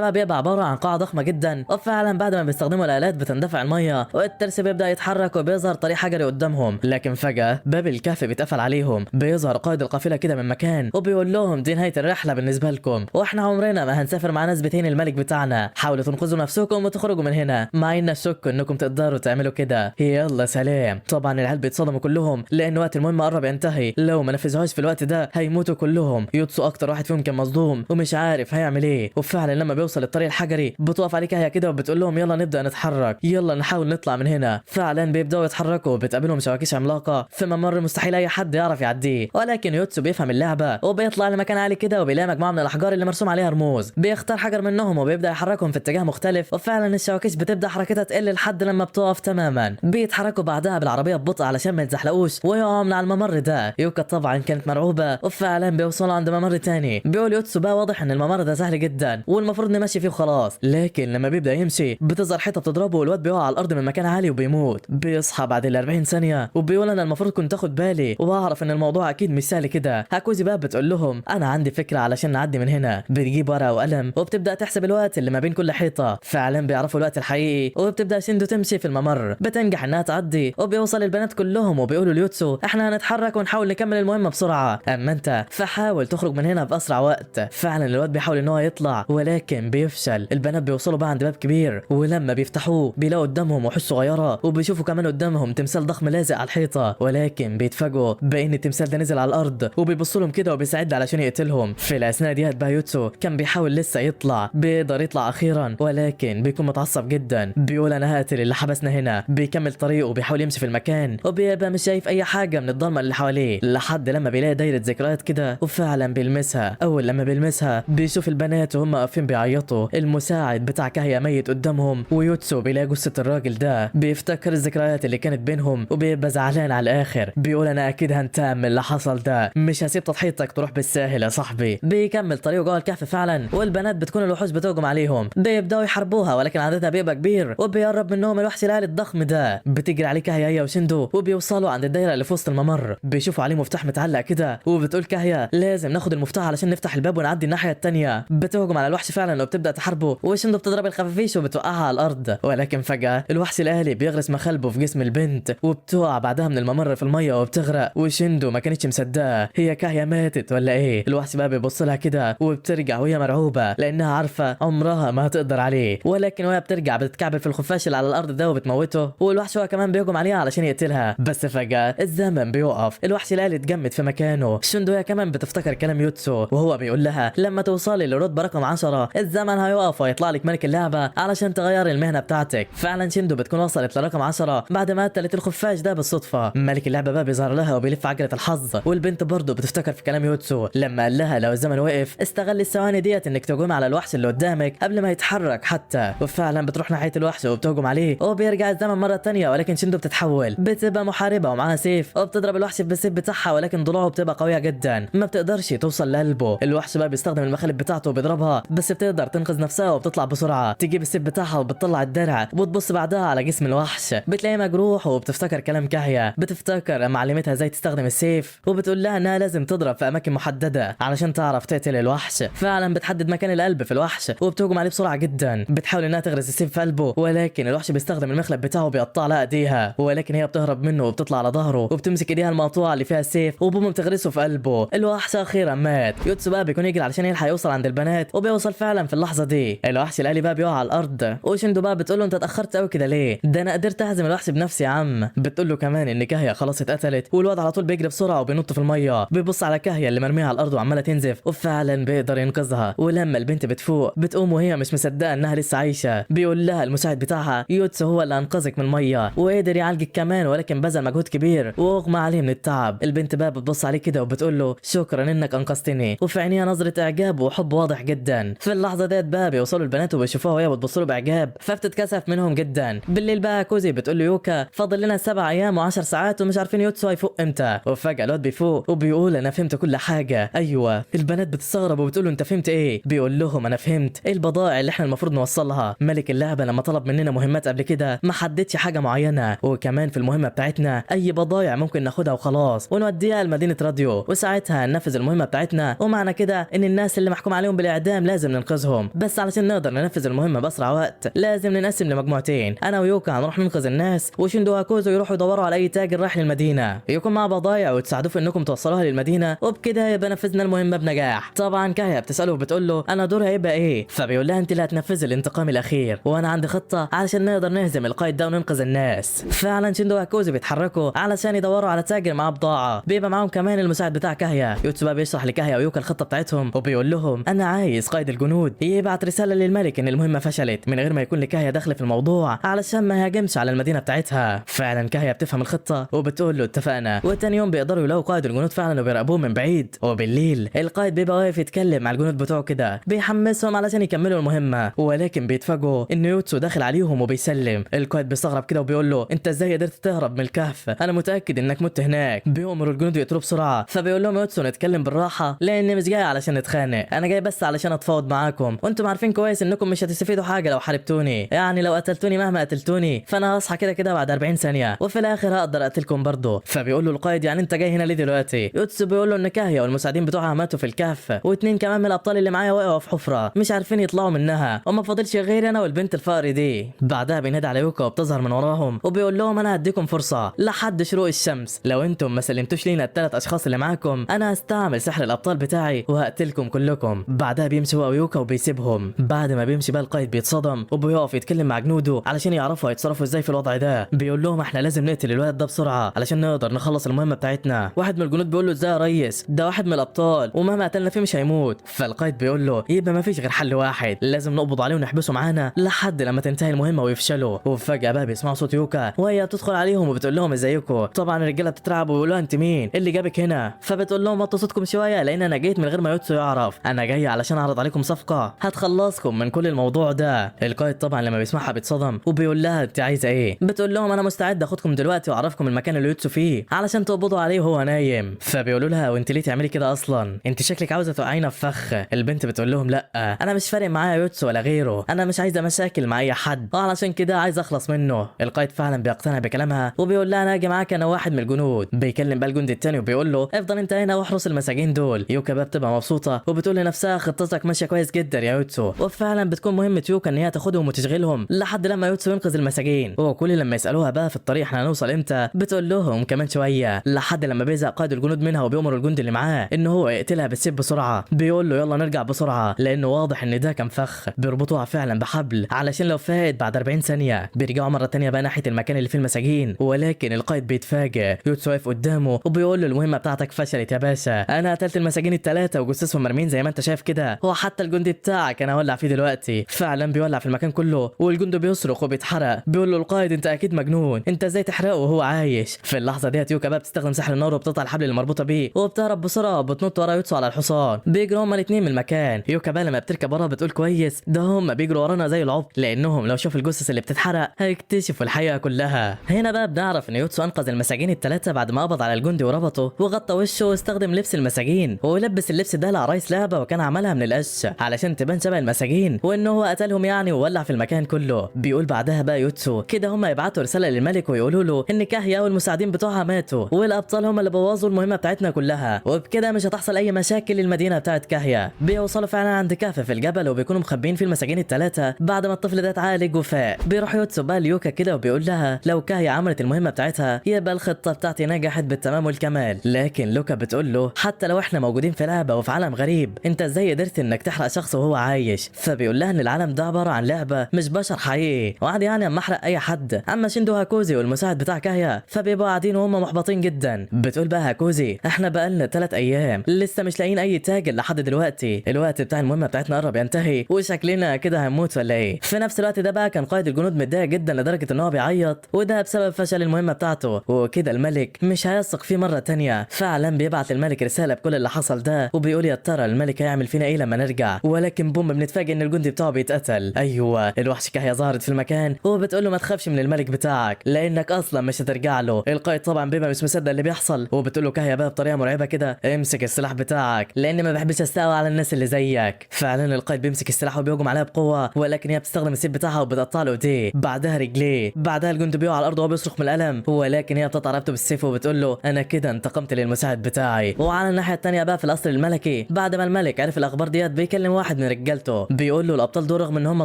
بقى بيبقى عبارة عن قاعة ضخمة جدا، وفعلا بعد ما بيستخدموا الآلات بتندفع المية والترس بيبدأ يتحرك وبيظهر طريق حجري قدامهم. لكن فجأة باب الكهف بيتقفل عليهم. بيظهر قائد القافلة كده من مكان وبيقول لهم دي نهاية الرحلة بالنسبة لكم، واحنا عمرنا ما هنسافر مع ناس بتهين الملك بتاعنا. حاولوا تنقذوا نفسكم وتخرجوا من هنا، مع ان الشك انكم تقدروا تعملوا كده. يلا سلام. طبعا العيال بيتصدموا كلهم لان وقت المهمة قرب ينتهي، لو ما نفذوهاش في الوقت ده هيموتوا كلهم. يوتسو اكتر واحد فيهم كان مصدوم ومش عارف هيعمل ايه، وفعلا لما بيوصل الطريق الحجري بتقف عليه كهيا كده وبتقول لهم يلا نبدا نتحرك، يلا نحاول نطلع من هنا. فعلا بيبداوا يتحركوا، بتقابلهم شواكيش عملاقه في ممر مستحيل اي حد يعرف يعديه، ولكن يوتسو بيفهم اللعبه وبيطلع لمكان عالي كده وبيلاقي مجموعه من الاحجار اللي مرسوم عليها رموز. بيختار حجر منهم وبيبدا يحركهم في اتجاه مختلف، وفعلا الشواكيش بتبدا حركتها تقل لحد لما بتقف تماما. بيتحركوا بعدها بالعربيه ببطء علشان ما يتزحلقوش ويقعوا من على الممر ده. يوكا طبعا كانت مرعوبه، وفعلا بيوصلوا عند ممر تاني. بيقول يوتسو بقى واضح ان الممر ده سهل جدا والمفروض نمشي فيه وخلاص، لكن لما بيبدا يمشي بتظهر حيطه بتضربه والواد بيقع على الارض من مكان عالي وبيموت. بيصحى بعد ال 40 ثانيه وبيقول انا المفروض كنت اخد بالي واعرف ان الموضوع اكيد مش سهل كده. هاكوزي بقى بتقول لهم انا عندي فكره علشان نعدي من هنا. بتجيب ورقه وقلم وبتبدا تحسب الوقت اللي ما بين كل حيطه. فعلا بيعرفوا الوقت الحقيقي، وبتبدا شيندو تمشي في الممر. بتنجح انها تعدي وبيوصل البنات كلهم وبيقولوا ليوتسو احنا هنتحرك ونحاول نكمل المهمه بسرعه، اما انت فحاول تخرج من هنا باسرع وقت. فعلا الواد بيحاول ان هو يطلع ولكن بيفشل. البنات بيوصلوا بقى عند باب كبير، ولما بيفتحوه بيلاقوا قدامهم وحوش صغيره، وبيشوفوا كمان قدامهم تمثال ضخم لازق على الحيطه، ولكن بيتفاجئوا بان التمثال ده نزل على الارض وبيبصوا لهم كده وبيساعد علشان يقتلهم. في الاثناء ديت بقى يوتسو كان بيحاول لسه يطلع، بيقدر يطلع اخيرا ولكن بيكون متعصب جدا. بيقول انا هقتل اللي حبسنا هنا. بيكمل طريقه وبيحاول يمشي في المكان وبيبقى مش شايف اي حاجه من الضلمه اللي حواليه، لحد لما بيلاقي دايره ذكريات كده وفعلا بيلمسها. اول لما بيلمسها بيشوف البنات وهم واقفين بيعيطوا. المساعد بتاع كاهيا ميت قدامهم، ويوتسو بيلاقي جثه الراجل ده. بيفتكر الذكريات اللي كانت بينهم وبيبقى زعلان على الاخر. بيقول انا اكيد هنتقم من اللي حصل ده، مش هسيب تضحيتك تروح بالساهل يا صاحبي. بيكمل طريقه جوه الكهف فعلا، والبنات بتكون الوحوش بتهجم عليهم. بيبداوا يحاربوها ولكن عددها بيبقى كبير، وبيقرب منهم الوحش العالي الضخم ده. بتجري عليه كاهيا هي وشيندو وبيوصلوا عند الدايره اللي في وسط الممر. بيشوفوا عليه مفتاح متعلق كده، وبتقول كاهيا لازم ناخد المفتاح علشان نفتح الباب ونعدي الناحيه الثانيه. بتهجم على الوحش فعلا وبتبدا تحاربه، وشيندو بتضرب الخفافيش وبتوقعها على الارض. ولكن فجاه الوحش الالي بيغرس مخالبه في جسم البنت وبتقع بعدها من الممر في الميه وبتغرق. وشيندو ما كانتش مصدقه، هي كاهيا ماتت ولا ايه؟ الوحش بقى بيبص لها كده وبترجع وهي مرعوبه لانها عارفه عمرها ما هتقدر عليه. ولكن وهي بترجع بتتكعبل في الخفاش اللي على الارض ده وبتموته، والوحش هو كمان بيهجم عليها علشان يقتلها. بس فجاه الزمن بيوقف، الوحش الالي اتجمد في مكانه. شيندو هي كمان بتفتكر كلام يوتسو وهو بيقول لها لما توصلي للرتبه رقم 10 الزمن هيقف ويطلع لك ملك اللعبه علشان تغيري المهنه بتاعتك. فعلا شيندو بتكون وصلت لرقم 10 بعد ما قتلت الخفاش ده بالصدفه. ملك اللعبه بقى بيظهر لها وبيلف عجله الحظ، والبنت برضه بتفتكر في كلام يوتسو لما قال لها لو الزمن وقف استغل الثواني ديت انك تهجم على الوحش اللي قدامك قبل ما يتحرك حتى. وفعلا بتروح ناحيه الوحش وبتهجم عليه وبيرجع الزمن مره ثانيه، ولكن شيندو بتتحول، بتبقى محاربه ومعاها سيف وبتضرب الوحش بالسيف بتاعها، ولكن ضلوعه بتبقى قويه جدا ما بتقدرش توصل لقلبه. الوحش بقى بيستخدم المخالب بتاعته وبيضربها، بس بتقدر تنقذ نفسها وبتطلع بسرعه، تجيب السيف بتاعها وبتطلع الدرع وبتبص بعدها على جسم الوحش بتلاقيه مجروح، وبتفتكر كلام كاهيا. بتفتكر معلمتها ازاي تستخدم السيف وبتقول لها انها لازم تضرب في اماكن محدده علشان تعرف تقتل الوحش. فعلا بتحدد مكان القلب في الوحش وبتهجم عليه بسرعه جدا. بتحاول انها تغرس السيف في قلبه، ولكن الوحش بيستخدم المخلب بتاعه وبيقطع لها ايديها، ولكن هي بتهرب منه وبتطلع على ظهره وبتمسك ايديها المقطوعه اللي فيها السيف وبوم بتغرسه في قلبه. الوحش اخيرا مات. يوتسو بقى بيكون يجري علشان يلحق يوصل عند البنات، وبيوصل فعلا في اللحظه دي. الوحش الالي بقى بيقع على الارض، وشيندو بقى بتقول له انت اتاخرت قوي كده ليه؟ ده انا قدرت اهزم الوحش بنفسي يا عم. بتقول له كمان ان كاهيا خلاص اتقتلت، والواد على طول بيجري بسرعه وبينط في الميه. بيبص على كاهيا اللي مرميه على الارض وعماله تنزف، وفعلا بيقدر ينقذها. ولما البنت بتفوق بتقوم وهي مش مصدقه انها لسه عايشه. بيقول لها المساعد بتاعها يوتسو هو اللي انقذك من الميه وقدر يعالجك كمان، ولكن بذل مجهود كبير واغمى عليه من التعب. البنت بقى بتبص عليه كده وبتقول له شكرا انك انقذتني، وفي عينيها نظره اعجاب وحب واضح جدا. في اللحظه ديت بقى بيوصلوا البنات وبيشوفوها وهي بتبص له باعجاب، فبتتكسف منهم جدا. بالليل بقى كوزي بتقول له يوكا فاضل لنا 7 ايام و10 ساعات ومش عارفين يوتسو هيفوق امتى. وفجاه الواد بيفوق وبيقول انا فهمت كل حاجه. ايوه البنات بتستغرب وبتقول له انت فهمت ايه؟ بيقول لهم انا فهمت ايه البضائع اللي احنا المفروض نوصلها. ملك اللعبه لما طلب مننا مهمات قبل كده ما حددش حاجه معينه، وكمان في المهمه بتاعتنا اي بضائع ممكن ناخدها وخلاص ونوديها لمدينه راديو، وساعتها وساعتها ننفذ المهمه بتاعتنا، ومعنى كده ان الناس اللي محكوم عليهم بالاعدام لازم ننقذهم. بس علشان نقدر ننفذ المهمه باسرع وقت لازم ننقسم لمجموعتين، انا ويوكا هنروح ننقذ الناس، وشيندو وهاكوزو يروحوا يدوروا على اي تاجر رايح للمدينه يكون معاه بضايع وتساعدوه في انكم توصلوها للمدينه، وبكده يبقى نفذنا المهمه بنجاح. طبعا كاهيا بتساله وبتقول له انا دوري هيبقى ايه، فبيقول لها انت اللي هتنفذي الانتقام الاخير، وانا عندي خطه علشان نقدر نهزم القائد ده وننقذ الناس. فعلا شيندو وهاكوزو بيتحركوا علشان يدوروا على تاجر معاه بضاعه، بيبقى معاهم كمان المساعد بتاع كاهيا. يوتسو بقى بيشرح لكاهيا ويوكا الخطه بتاعتهم، وبيقول لهم انا عايز قائد الجنود يبعت رساله للملك ان المهمه فشلت من غير ما يكون لكاهيا دخل في الموضوع علشان ما يهاجمش على المدينه بتاعتها. فعلا كاهيا بتفهم الخطه وبتقول له اتفقنا. وتاني يوم بيقدروا يلاقوا قائد الجنود فعلا وبيراقبوه من بعيد، وبالليل القائد بيبقى واقف يتكلم مع الجنود بتوعه كده بيحمسهم علشان يكملوا المهمه، ولكن بيتفاجئوا ان يوتسو داخل عليهم وبيسلم. القائد بيستغرب كده وبيقول له انت ازاي قدرت تهرب من الكهف، انا متاكد انك مت هناك. بيأمروا الجنود يقتلوه بسرعه، فبيقول لهم يوتسو نتكلم بالراحه لاني مش جاي علشان نتخانق، انا جاي بس علشان اتفاوض معاكم، وانتم عارفين كويس انكم مش هتستفيدوا حاجه لو حاربتوني، يعني لو قتلتوني مهما قتلتوني فانا هصحى كده كده بعد 40 ثانيه وفي الاخر هقدر اقتلكم برضه. فبيقول له القائد يعني انت جاي هنا ليه دلوقتي؟ يوتسو بيقول له ان كاهيا والمساعدين بتوعها ماتوا في الكهف، واثنين كمان من الابطال اللي معايا وقعوا في حفره مش عارفين يطلعوا منها، وما فاضلش غير انا والبنت الفقر دي. بعدها بينادي على يوكا وبتظهر من وراهم وبيقول لهم انا هديكم فرصه لحد شروق الشمس، لو انتم ما سلمتوش لينا الثلاث اشخاص اللي معاكم انا هستعمل سحر الابطال بتاعي وهقتلكم كلكم. بعدها بيمشي هو ويوكا وبيسيبهم. بعد ما بيمشي بقى القائد بيتصدم وبيقف يتكلم مع جنوده علشان يعرفوا هيتصرفوا ازاي في الوضع ده. بيقول لهم احنا لازم نقتل الولد ده بسرعه علشان نقدر نخلص المهمه بتاعتنا. واحد من الجنود بيقول له ازاي يا ريس، ده واحد من الابطال ومهما قتلنا فيه مش هيموت. فالقائد بيقول له يبقى ما فيش غير حل واحد، لازم نقبض عليه ونحبسه معانا لحد لما تنتهي المهمه ويفشلوا. وفجاه بقى بيسمعوا صوت يوكا وهي بتدخل عليهم وبتقول لهم ازيكم. طبعا الرجاله بتترعب وبيقولوا انت مين اللي جابك هنا، فبتقول لهم وطوا صوتكم شويه لان انا جيت من غير ما يوتسو يعرف، انا جاي علشان اعرض عليكم صفقه هتخلصكم من كل الموضوع ده. القائد طبعا لما بيسمعها بيتصدم وبيقول لها انت عايزه ايه؟ بتقول لهم انا مستعد اخدكم دلوقتي واعرفكم المكان اللي يوتسو فيه علشان تقبضوا عليه وهو نايم. فبيقولوا لها وانت ليه تعملي كده اصلا، انت شكلك عاوزه توقعينا في فخ. البنت بتقول لهم لا انا مش فارق معايا يوتسو ولا غيره، انا مش عايزه مشاكل مع اي حد وعلشان كده عايز اخلص منه. القائد فعلا بيقتنع بكلامها وبيقول لها انا هاجي معاك انا واحد من الجنود. بيكلم بقى الجندي التاني وبيقول له افضل انت هنا واحرس المساجين دول. يوكا بقى بتبقى مبسوطه وبتقول لنفسها خطتك ماشيه كويس جدا يا يوتسو، وفعلا بتكون مهمه يوكا ان هي تاخدهم وتشغلهم لحد لما يوتسو ينقذ المساجين. وكل لما يسالوها بقى في الطريق احنا هنوصل امتى بتقول لهم كمان شويه، لحد لما بيزهق قائد الجنود منها وبيأمر الجندي اللي معاه ان هو يقتلها بالسيف بسرعه. بيقول له يلا نرجع بسرعه لانه واضح ان ده كان فخ. بيربطوها فعلا بحبل علشان لو فات بعد 40 ثانيه بيرجعوا مره تانية بقى ناحيه المكان اللي فيه المساجين، ولكن القائد بيتفاجئ. يوتسو واقف قدامه وبيقول له المهمه بتاعتك فشلت يا باشا، انا قتلت المساجين الثلاثه وجثثهم مرمين زي ما انت شايف كده، هو حتى الجندي بتاعك انا هولع فيه دلوقتي. فعلا بيولع في المكان كله والجندي بيصرخ وبيتحرق. بيقول له القائد انت اكيد مجنون، انت ازاي تحرقه وهو عايش؟ في اللحظه ديت يوكا بقى بتستخدم سحر النار وبتقطع الحبل اللي مربوطه بيه وبتهرب بسرعه وبتنط ورا يوتسو على الحصان. بيجروا هما الاثنين من المكان. يوكا بقى لما بتركب ورا بتقول كويس ده هم بيجروا ورانا زي العبط، لانهم لو شافوا الجثث اللي بتتحرق هيكتشفوا الحقيقه كلها. هنا بقى بنعرف ان يوتسو انقذ المساجين الثلاثه بعد ما قبض على الجندي وربطه وغطى وشه واستخدم لبس المساجين، ولبس اللبس ده لعرايس لعبه وكان عملها من القش علشان تبان شبه المساجين وان هو قتلهم يعني وولع في المكان كله. بيقول بعدها بقى يوتسو كده هم يبعتوا رساله للملك ويقولوا له ان كاهيا والمساعدين بتوعها ماتوا والابطال هم اللي بوظوا المهمه بتاعتنا كلها، وبكده مش هتحصل اي مشاكل للمدينه بتاعت كاهيا. بيوصلوا فعلا عند كهف في الجبل وبيكونوا مخبين فيه المساجين الثلاثه بعد ما الطفل ده اتعالج وفاق. بيروح يوتسو بقى ليوكا كده وبيقول لها لو كاهيا عملت المهمه بتاعتها يبقى الخطه بتاعتي نجحت بالتمام والكمال، لكن لوكا بتقول له حتى لو احنا موجودين في لعبه وفي عالم غريب انت ازاي قدرت انك تحرق شخص وهو عايش؟ فبيقول لها ان العالم ده عباره عن لعبه مش بشر حقيقي، وعادي يعني اما احرق اي حد. اما شيندو هاكوزي والمساعد بتاع كاهيا فبيبقوا قاعدين وهم محبطين جدا. بتقول بقى هاكوزي احنا بقالنا 3 ايام لسه مش لاقيين اي تاجر لحد دلوقتي، الوقت بتاع المهمه بتاعتنا قرب ينتهي وشكلنا كده هنموت ولا ايه؟ في نفس الوقت ده بقى كان قائد الجنود متضايق جدا لدرجه ان هو بيعيط، وده بسبب فشل المهمه بتاعته، وكده الملك مش هيثق فيه مره تانية. فعلا بيبعت الملك رساله بكل اللي حصل ده وبيقول يا ترى الملك هيعمل فينا ايه لما نرجع، ولكن بوم بنتفاجئ ان الجندي بتاعه بيتقتل. ايوه الوحش كاهيا ظهرت في المكان وبتقول له ما تخافش من الملك بتاعك لانك اصلا مش هترجع له. القائد طبعا بيبقى مش مصدق اللي بيحصل وبتقول له كاهيا بقى بطريقه مرعبه كده امسك السلاح بتاعك لان ما بحبش استقوى على الناس اللي زيك. فعلا القائد بيمسك السلاح وبيهجم عليها بقوه، ولكن هي بتستخدم السيف بتاعها وبتقطع له ايديه بعدها رجليه. بعدها الجندي بيقع على الارض وهو بيصرخ من الالم، ولكن هي بتقطع رقبته بالسيف وبتقول له انا كده انتقمت للمساعد بتاعي. بتاعي. وعلى الناحيه الثانيه بقى في القصر الملكي، بعد ما الملك عرف الاخبار ديت بيكلم واحد من رجالته بيقول له الابطال دول رغم ان هم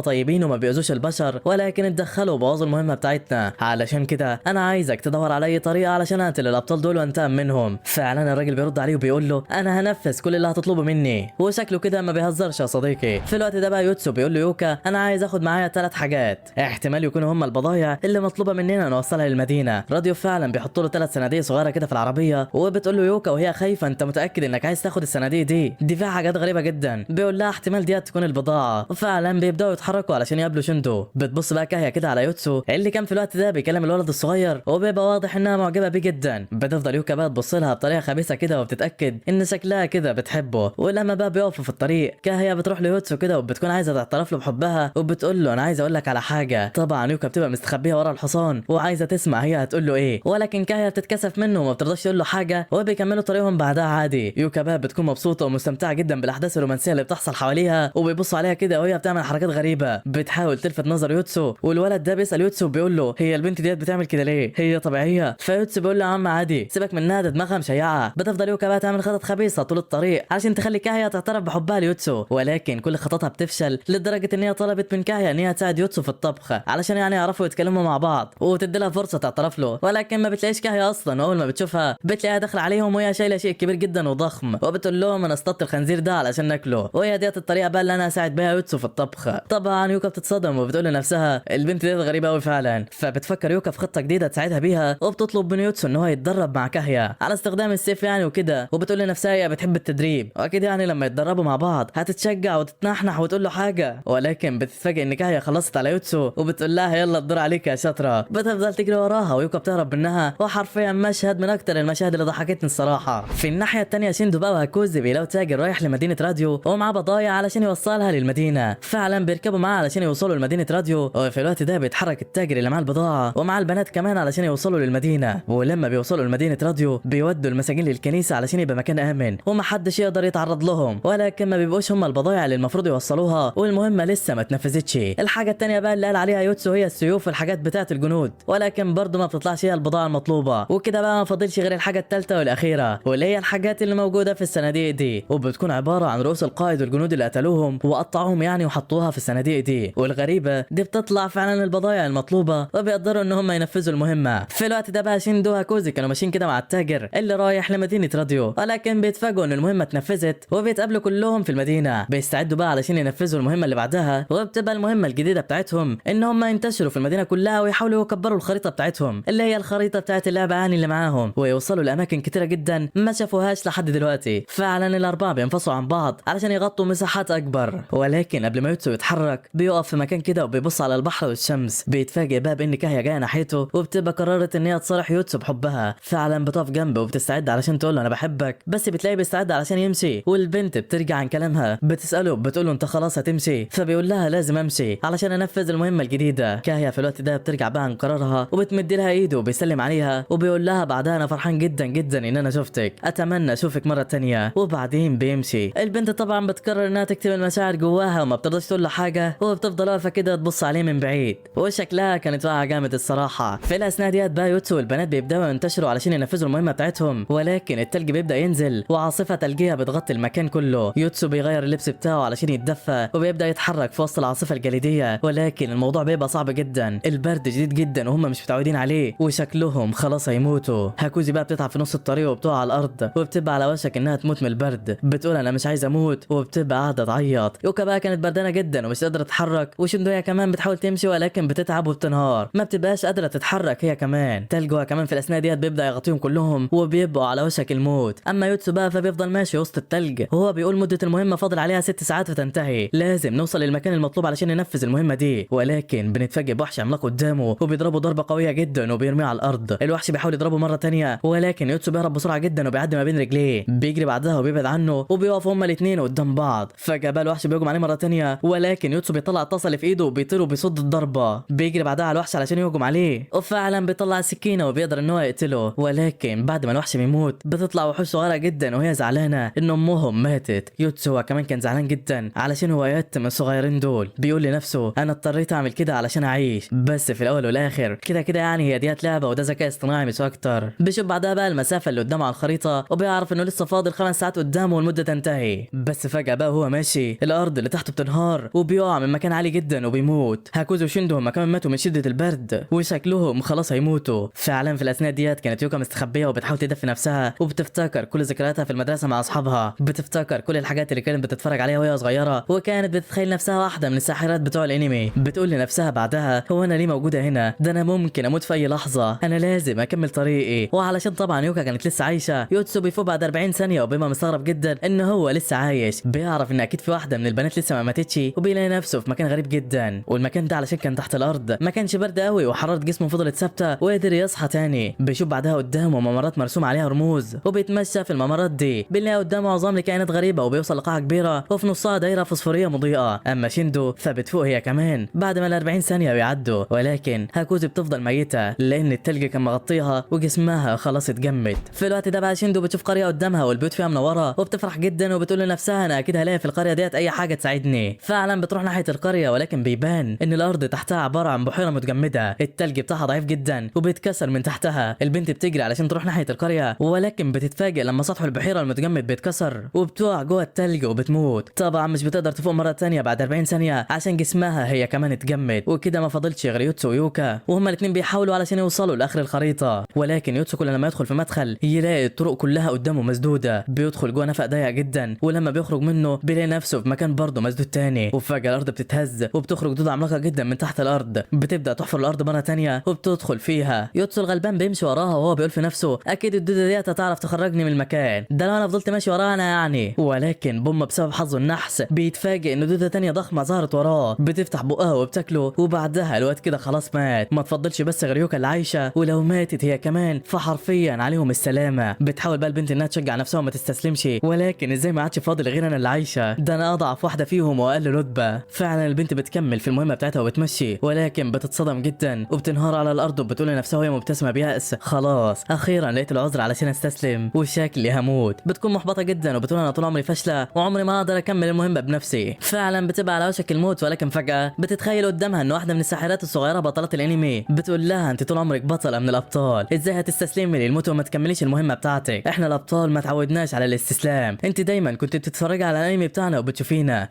طيبين وما بيأذوش البشر ولكن اتدخلوا وبوظوا المهمه بتاعتنا، علشان كده انا عايزك تدور على اي طريقه علشان اقتل الابطال دول وانتقم منهم. فعلا الراجل بيرد عليه وبيقول له انا هنفذ كل اللي هتطلبه مني، وشكله كده ما بيهزرش يا صديقي. في الوقت ده بقى يوتسو بيقول له يوكا انا عايز اخد معايا 3 حاجات احتمال يكونوا هم البضايع اللي مطلوبه مننا نوصلها للمدينه. راديو فعلا بيحط له 3 صناديق صغيره كده في العربيه، وبتقول له يوكا وهي خايفه انت متاكد انك عايز تاخد الصناديق دي فيها حاجات غريبه جدا. بيقول لها احتمال دي تكون البضاعه، وفعلا بيبداوا يتحركوا علشان يقابلوا شندو. بتبص بقى كاهيا كده على يوتسو اللي كان في الوقت ده بيكلم الولد الصغير وبيبقى واضح انها معجبه بيه جدا. بتفضل يوكا بقى تبص لها بطريقه خبيثه كده وبتتاكد ان شكلها كده بتحبه. ولما بقى بيقفوا في الطريق كاهيا بتروح ليوتسو كده وبتكون عايزه تعترف له بحبها وبتقول له انا عايزه اقول لك على حاجه. طبعا يوكا بتبقى مستخبيه ورا الحصان وعايزه تسمع هي هتقول له ايه، ولكن كاهيا بتتكسف منه وما بترضاش تقول له حاجه وبيكملوا طريقهم بعدها عادي. يوكا بقى بتكون مبسوطه ومستمتعه جدا بالاحداث الرومانسيه اللي بتحصل حواليها وبيبص عليها كده وهي بتعمل حركات غريبه بتحاول تلفت نظر يوتسو. والولد ده بيسال يوتسو بيقول له هي البنت ديت بتعمل كده ليه، هي طبيعيه؟ فيوتسو بيقول له يا عم عادي سيبك منها ده دماغها مشيعه. بتفضل يوكا بقى تعمل خطط خبيثه طول الطريق عشان تخلي كاهيا تعترف بحبها ليوتسو، ولكن كل خططها بتفشل لدرجه ان هي طلبت من كاهيا ان هي تساعد يوتسو في الطبخ علشان يعني يعرفوا يتكلموا مع بعض وتدي لها فرصه تعترف له. ولكن ما بتلاقيش كاهيا اصلا، واول ما بتشوفها بتلاقيها داخله عليهم وهي شايله شيء كبير جدا وضخم وبتقول لهم انا اصطدت الخنزير ده علشان ناكله، وهي ديت الطريقه بقى اللي انا هساعد بيها يوتسو في الطبخ. طبعا يوكا بتتصدم وبتقول لنفسها البنت ديت غريبه قوي فعلا. فبتفكر يوكا في خطه جديده تساعدها بيها وبتطلب من يوتسو ان هو يتدرب مع كاهيا على استخدام السيف يعني وكده. وبتقول لنفسها هي بتحب التدريب واكيد يعني لما يتدربوا مع بعض هتتشجع وتتنحنح وتقول له حاجه. ولكن بتتفاجئ ان كاهيا خلصت على يوتسو وبتقول لها يلا الدور عليك يا شاطره. بتفضل تجري وراها ويوكا بتهرب منها، وحرفيا مشهد من اكتر المشاهد اللي ضحكتني الصراحه. في الناحيه الثانيه شيندو بقى وهاكوزي بيلاقوا تاجر رايح لمدينه راديو ومعاه بضايع علشان يوصلها للمدينه. فعلا بيركبوا معاه علشان يوصلوا لمدينه راديو، وفي الوقت ده بيتحرك التاجر اللي معاه البضاعه ومعاه البنات كمان علشان يوصلوا للمدينه. ولما بيوصلوا لمدينه راديو بيودوا المساجين للكنيسه علشان يبقى مكان امن ومحدش يقدر يتعرض لهم، ولكن ما بيبقوش هم البضايع اللي المفروض يوصلوها والمهمه لسه ما اتنفذتش. الحاجه الثانيه بقى اللي قال عليها يوتسو هي السيوف والحاجات بتاعه الجنود، ولكن برضه ما بتطلعش هي البضاعه المطلوبه. وكده بقى ما فاضلش غير الحاجه الثالثه والاخيره واللي هي الحاجات اللي موجوده في الصناديق دي، وبتكون عباره عن رؤوس القائد والجنود اللي قتلوهم وقطعوهم يعني وحطوها في الصناديق دي. والغريبه دي بتطلع فعلا البضايع المطلوبه وبيقدروا ان هم ينفذوا المهمه. في الوقت ده بقى شيندو هاكوزي كانوا ماشيين كده مع التاجر اللي رايح لمدينه راديو، ولكن بيتفاجئوا ان المهمه اتنفذت وبيتقابلوا كلهم في المدينه. بيستعدوا بقى علشان ينفذوا المهمه اللي بعدها، وبتبقى المهمه الجديده بتاعتهم ان هم ينتشروا في المدينه كلها ويحاولوا يكبروا الخريطه بتاعتهم اللي هي الخريطه بتاعت اللعبه يعني اللي معاهم، ويوصلوا لاماكن كتيره جدا ما شافوهاش لحد دلوقتي. فعلا الاربعه بينفصلوا عن بعض علشان يغطوا مساحات اكبر، ولكن قبل ما يوتسو يتحرك بيقف في مكان كده وبيبص على البحر والشمس. بيتفاجئ بقى بان كاهيا جايه ناحيته وبتبقى قررت ان هي تصارح يوتسو بحبها. فعلا بتقف جنبه وبتستعد علشان تقول له انا بحبك، بس بتلاقيه بيستعد علشان يمشي والبنت بترجع عن كلامها بتساله بتقول له انت خلاص هتمشي؟ فبيقول لها لازم امشي علشان انفذ المهمه الجديده. كاهيا في الوقت ده بترجع بقى عن قرارها وبتمد لها ايده وبيسلم عليها وبيقول لها بعدها انا فرحان جدا جدا ان انا شفتك، اتمنى اشوفك مره تانية. وبعدين بيمشي. البنت طبعا بتقرر انها تكتب المشاعر جواها وما بترضاش تقول له حاجه وبتفضل واقفه كده تبص عليه من بعيد، وشكلها كانت واقعه جامد الصراحه. في الاثناء ديت بقى يوتسو والبنات بيبداوا ينتشروا علشان ينفذوا المهمه بتاعتهم، ولكن التلج بيبدا ينزل وعاصفه ثلجيه بتغطي المكان كله. يوتسو بيغير اللبس بتاعه علشان يتدفى وبيبدا يتحرك في وسط العاصفه الجليديه، ولكن الموضوع بيبقى صعب جدا. البرد شديد جدا وهم مش متعودين عليه وشكلهم خلاص هيموتوا. هاكوزي بقى بتتعب في نص الطريق وبتقع على الارض وبتبقى على وشك انها تموت من البرد، بتقول انا مش عايزه اموت وبتبقى قاعده تعيط. يوكا بقى كانت بردانه جدا ومش قادره تتحرك، وشندو هي كمان بتحاول تمشي ولكن بتتعب وبتنهار، ما بتبقاش قادره تتحرك هي كمان. تلجوا كمان في الاثناء ديت بيبدا يغطيهم كلهم وبيبقوا على وشك الموت. اما يوتسو بقى فبيفضل ماشي وسط التلج وهو بيقول مده المهمه فاضل عليها 6 ساعات وتنتهي، لازم نوصل للمكان المطلوب علشان ننفذ المهمه دي. ولكن بنتفاجئ بوحش عملاق قدامه وبيضربه ضربه قويه جدا وبيرميه على الارض. الوحش بيحاول يضربه مره تانية ولكن يوتسو بيهرب بسرعه جدا وبيعدي ما بين رجليه، بيجري بعدها وبيبعد عنه وبيقفوا هما الاثنين قدام بعض. فجاه بقى الوحش بيهجم عليه مره تانية ولكن يوتسو بيطلع الطاسه اللي في ايده وبيطير وبيصد الضربه، بيجري بعدها على الوحش علشان يهجم عليه وفعلا بيطلع السكينه وبيقدر ان هو يقتله. ولكن بعد ما الوحش بيموت بتطلع وحوش صغيره جدا وهي زعلانه ان امهم ماتت. يوتسو كمان كان زعلان جدا علشان هو يتم الصغيرين دول، بيقول لنفسه انا اضطريت اعمل كده علشان اعيش، بس في الاول والاخر كده كده يعني هي ديت لعبه وده ذكاء اصطناعي مش اكتر. بيشوف بعدها بقى المسافه اللي قدامه على الخريطه وبيعرف انه لسه فاضل 5 ساعات قدامه والمده تنتهي. بس فجاه بقى وهو ماشي الارض اللي تحته بتنهار وبيقع من مكان عالي جدا وبيموت. هاكوزو وشيندو هما كمان ماتوا من شده البرد وشكلهم خلاص هيموتوا. فعلا في الاثناء ديت كانت يوكا مستخبيه وبتحاول تدفي نفسها وبتفتكر كل ذكرياتها في المدرسه مع اصحابها، بتفتكر كل الحاجات اللي كانت بتتفرج عليها وهي صغيره وكانت بتتخيل نفسها واحده من الساحرات بتوع الانمي. بتقول لنفسها بعدها هو انا ليه موجوده هنا؟ ده انا ممكن اموت في اي لحظه، انا لازم اكمل طريقي. وعلشان طبعا يوكا كانت لسه عايشه، يوتسو بيفوق بعد 40 ثانيه وبيبقى مستغرب جدا ان هو لسه عايش. بيعرف ان اكيد في واحده من البنات لسه ما ماتتش وبيلاقي نفسه في مكان غريب جدا. والمكان ده علشان كان تحت الارض ما كانش برد قوي وحراره جسمه فضلت ثابته وقدر يصحى تاني. بيشوف بعدها قدامه ممرات مرسوم عليها رموز وبيتمشى في الممرات دي. بيلاقي قدامه عظام لكائنات غريبه وبيوصل لقاعه كبيره وفي نصها دايره فوسفوريه مضيئه. اما شيندو فبتفوق هي كمان بعد ما ال 40 ثانيه بيعدوا، ولكن هاكوزو بتفضل ميته لان التلج كان مغطيها وجسمها خلاص اتجمد. في الوقت ده بقى شيندو بتشوف قريه قدامها والبيوت فيها منوره وبتفرح جدا وبتقول لنفسها انا اكيد هلاقي في القريه ديت اي حاجه تساعدني. فعلا بتروح ناحيه القريه ولكن بيبان ان الارض تحتها عباره عن بحيره متجمده، التلج بتاعها ضعيف جدا وبيتكسر من تحتها. البنت بتجري علشان تروح ناحيه القريه ولكن بتتفاجئ لما سطح البحيره المتجمد بيتكسر وبتقع جوه التلج وبتموت. طبعا مش بتقدر تفوق مره ثانيه بعد 40 ثانيه عشان جسمها هي كمان اتجمد. وكده ما فاضلش غير يوتسو ويوكا وهما الاثنين بيحاولوا علشان يوصلوا لاخر الخريطه. ولكن يوتسو كل لما يدخل في مدخل يلاقي الطرق كلها قدامه مسدوده، بيدخل جوه نفق ضيق جدا ولما بيخرج منه بيلاقي نفسه في مكان برضه مسدود تاني. وفجاه الارض بتتهز وبتخرج دودة عملاقه جدا من تحت الارض، بتبدا تحفر الارض مره ثانيه وبتدخل فيها. يوتسو الغلبان بيمشي وراها وهو بيقول في نفسه اكيد الدودة ديت هتعرف تخرجني من المكان ده لو انا فضلت ماشي وراها انا يعني. ولكن بوم بسبب حظه النحس بيتفاجئ ان دودة تانية ضخمه ظهرت وراه، بتفتح بقها وبتاكله وبعدها الواد كده خلاص مات. ما تفضلش بس غير يوكا اللي عايشه، ولو ماتت هي كمان فحرفيا عليهم السلامه. بتحاول بقى البنت انها تشجع نفسها وما تستسلمش، ولكن ازاي ما عادش فاضل غير انا اللي عايشه؟ ده انا اضعف واحده فيهم واقل رتبه. فعلا البنت بتكمل في المهمه بتاعتها وبتمشي ولكن بتتصدم جدا وبتنهار على الارض وبتقول لنفسها وهي مبتسمه بيأس خلاص اخيرا لقيت العذر علشان استسلم وشكلي هموت. بتكون محبطه جدا وبتقول انا طول عمري فاشله وعمري ما اقدر اكمل المهمه بنفسي. فعلا بتبقى على وشك الموت ولكن فجاه بتتخيل قدامها ان واحده من الساحرات الصغيره بطلات الانمي بتقول لها انت طول عمرك بطله من الابطال، ازاي هتستسلمي للموت وما تكمليش المهمه بتاعتك؟ احنا الابطال ما تعودناش على الاستسلام، انت دايما كنت بتتفرجي على الانمي بتاعنا وبتشوفينا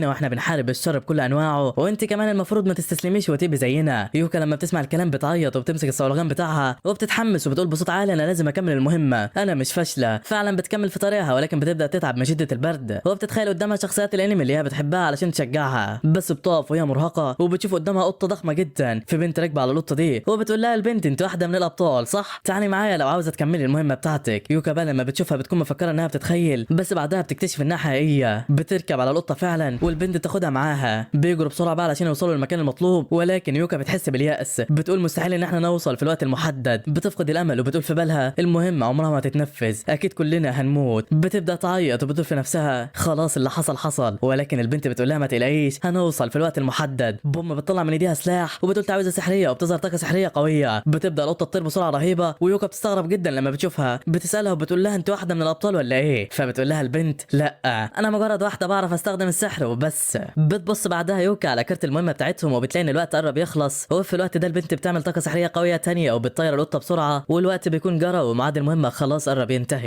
واحنا بنحارب الشر بكل انواعه، وانت كمان المفروض ما تستسلميش وتبقي زينا. يوكا لما بتسمع الكلام بتعيط وبتمسك الصولجان بتاعها وبتتحمس وبتقول بصوت عالي انا لازم اكمل المهمه، انا مش فاشله. فعلا بتكمل في طريقها ولكن بتبدا تتعب من شده البرد وبتتخيل قدامها شخصيات الانمي اللي هي بتحبها علشان تشجعها، بس بتقف وهي مرهقه وبتشوف قدامها قطه ضخمه جدا. في بنت راكبه على القطه دي وبتقول لها البنت انت واحده من الابطال صح؟ تعالي معايا لو عاوزه تكملي المهمه بتاعتك. يوكا بقى لما بتشوفها بتكون مفكره انها بتتخيل، بس بعدها بتكتشف انها حقيقيه. بتركب على القطه فعلا والبنت تاخدها معاها، بيجروا بسرعه بقى علشان يوصلوا للمكان المطلوب. ولكن يوكا بتحس باليأس، بتقول مستحيل ان احنا نوصل في الوقت المحدد. بتفقد الامل وبتقول في بالها المهمه عمرها ما تتنفذ، اكيد كلنا هنموت. بتبدا تعيط وبتقول في نفسها خلاص اللي حصل حصل. ولكن البنت بتقول لها ما تقلقيش هنوصل في الوقت المحدد. بوم بتطلع من ايديها سلاح وبتقول تعويذه سحريه وبتظهر طاقه سحريه قويه. بتبدا القطه تطير بسرعه رهيبه ويوكا بتستغرب جدا لما بتشوفها، بتسالها وبتقول لها انت واحده من الابطال ولا ايه؟ فبتقول لها البنت لا انا مجرد واحده بعرف استخدم السحر وبس. بتبص بعدها يوكا على كارت المهمه بتاعتهم وبتلاقي ان الوقت قرب يخلص، وفي الوقت ده البنت بتعمل طاقه سحريه قويه تانية وبتطير القطه بسرعه والوقت بيكون جرى وميعاد المهمه خلاص قرب ينتهي.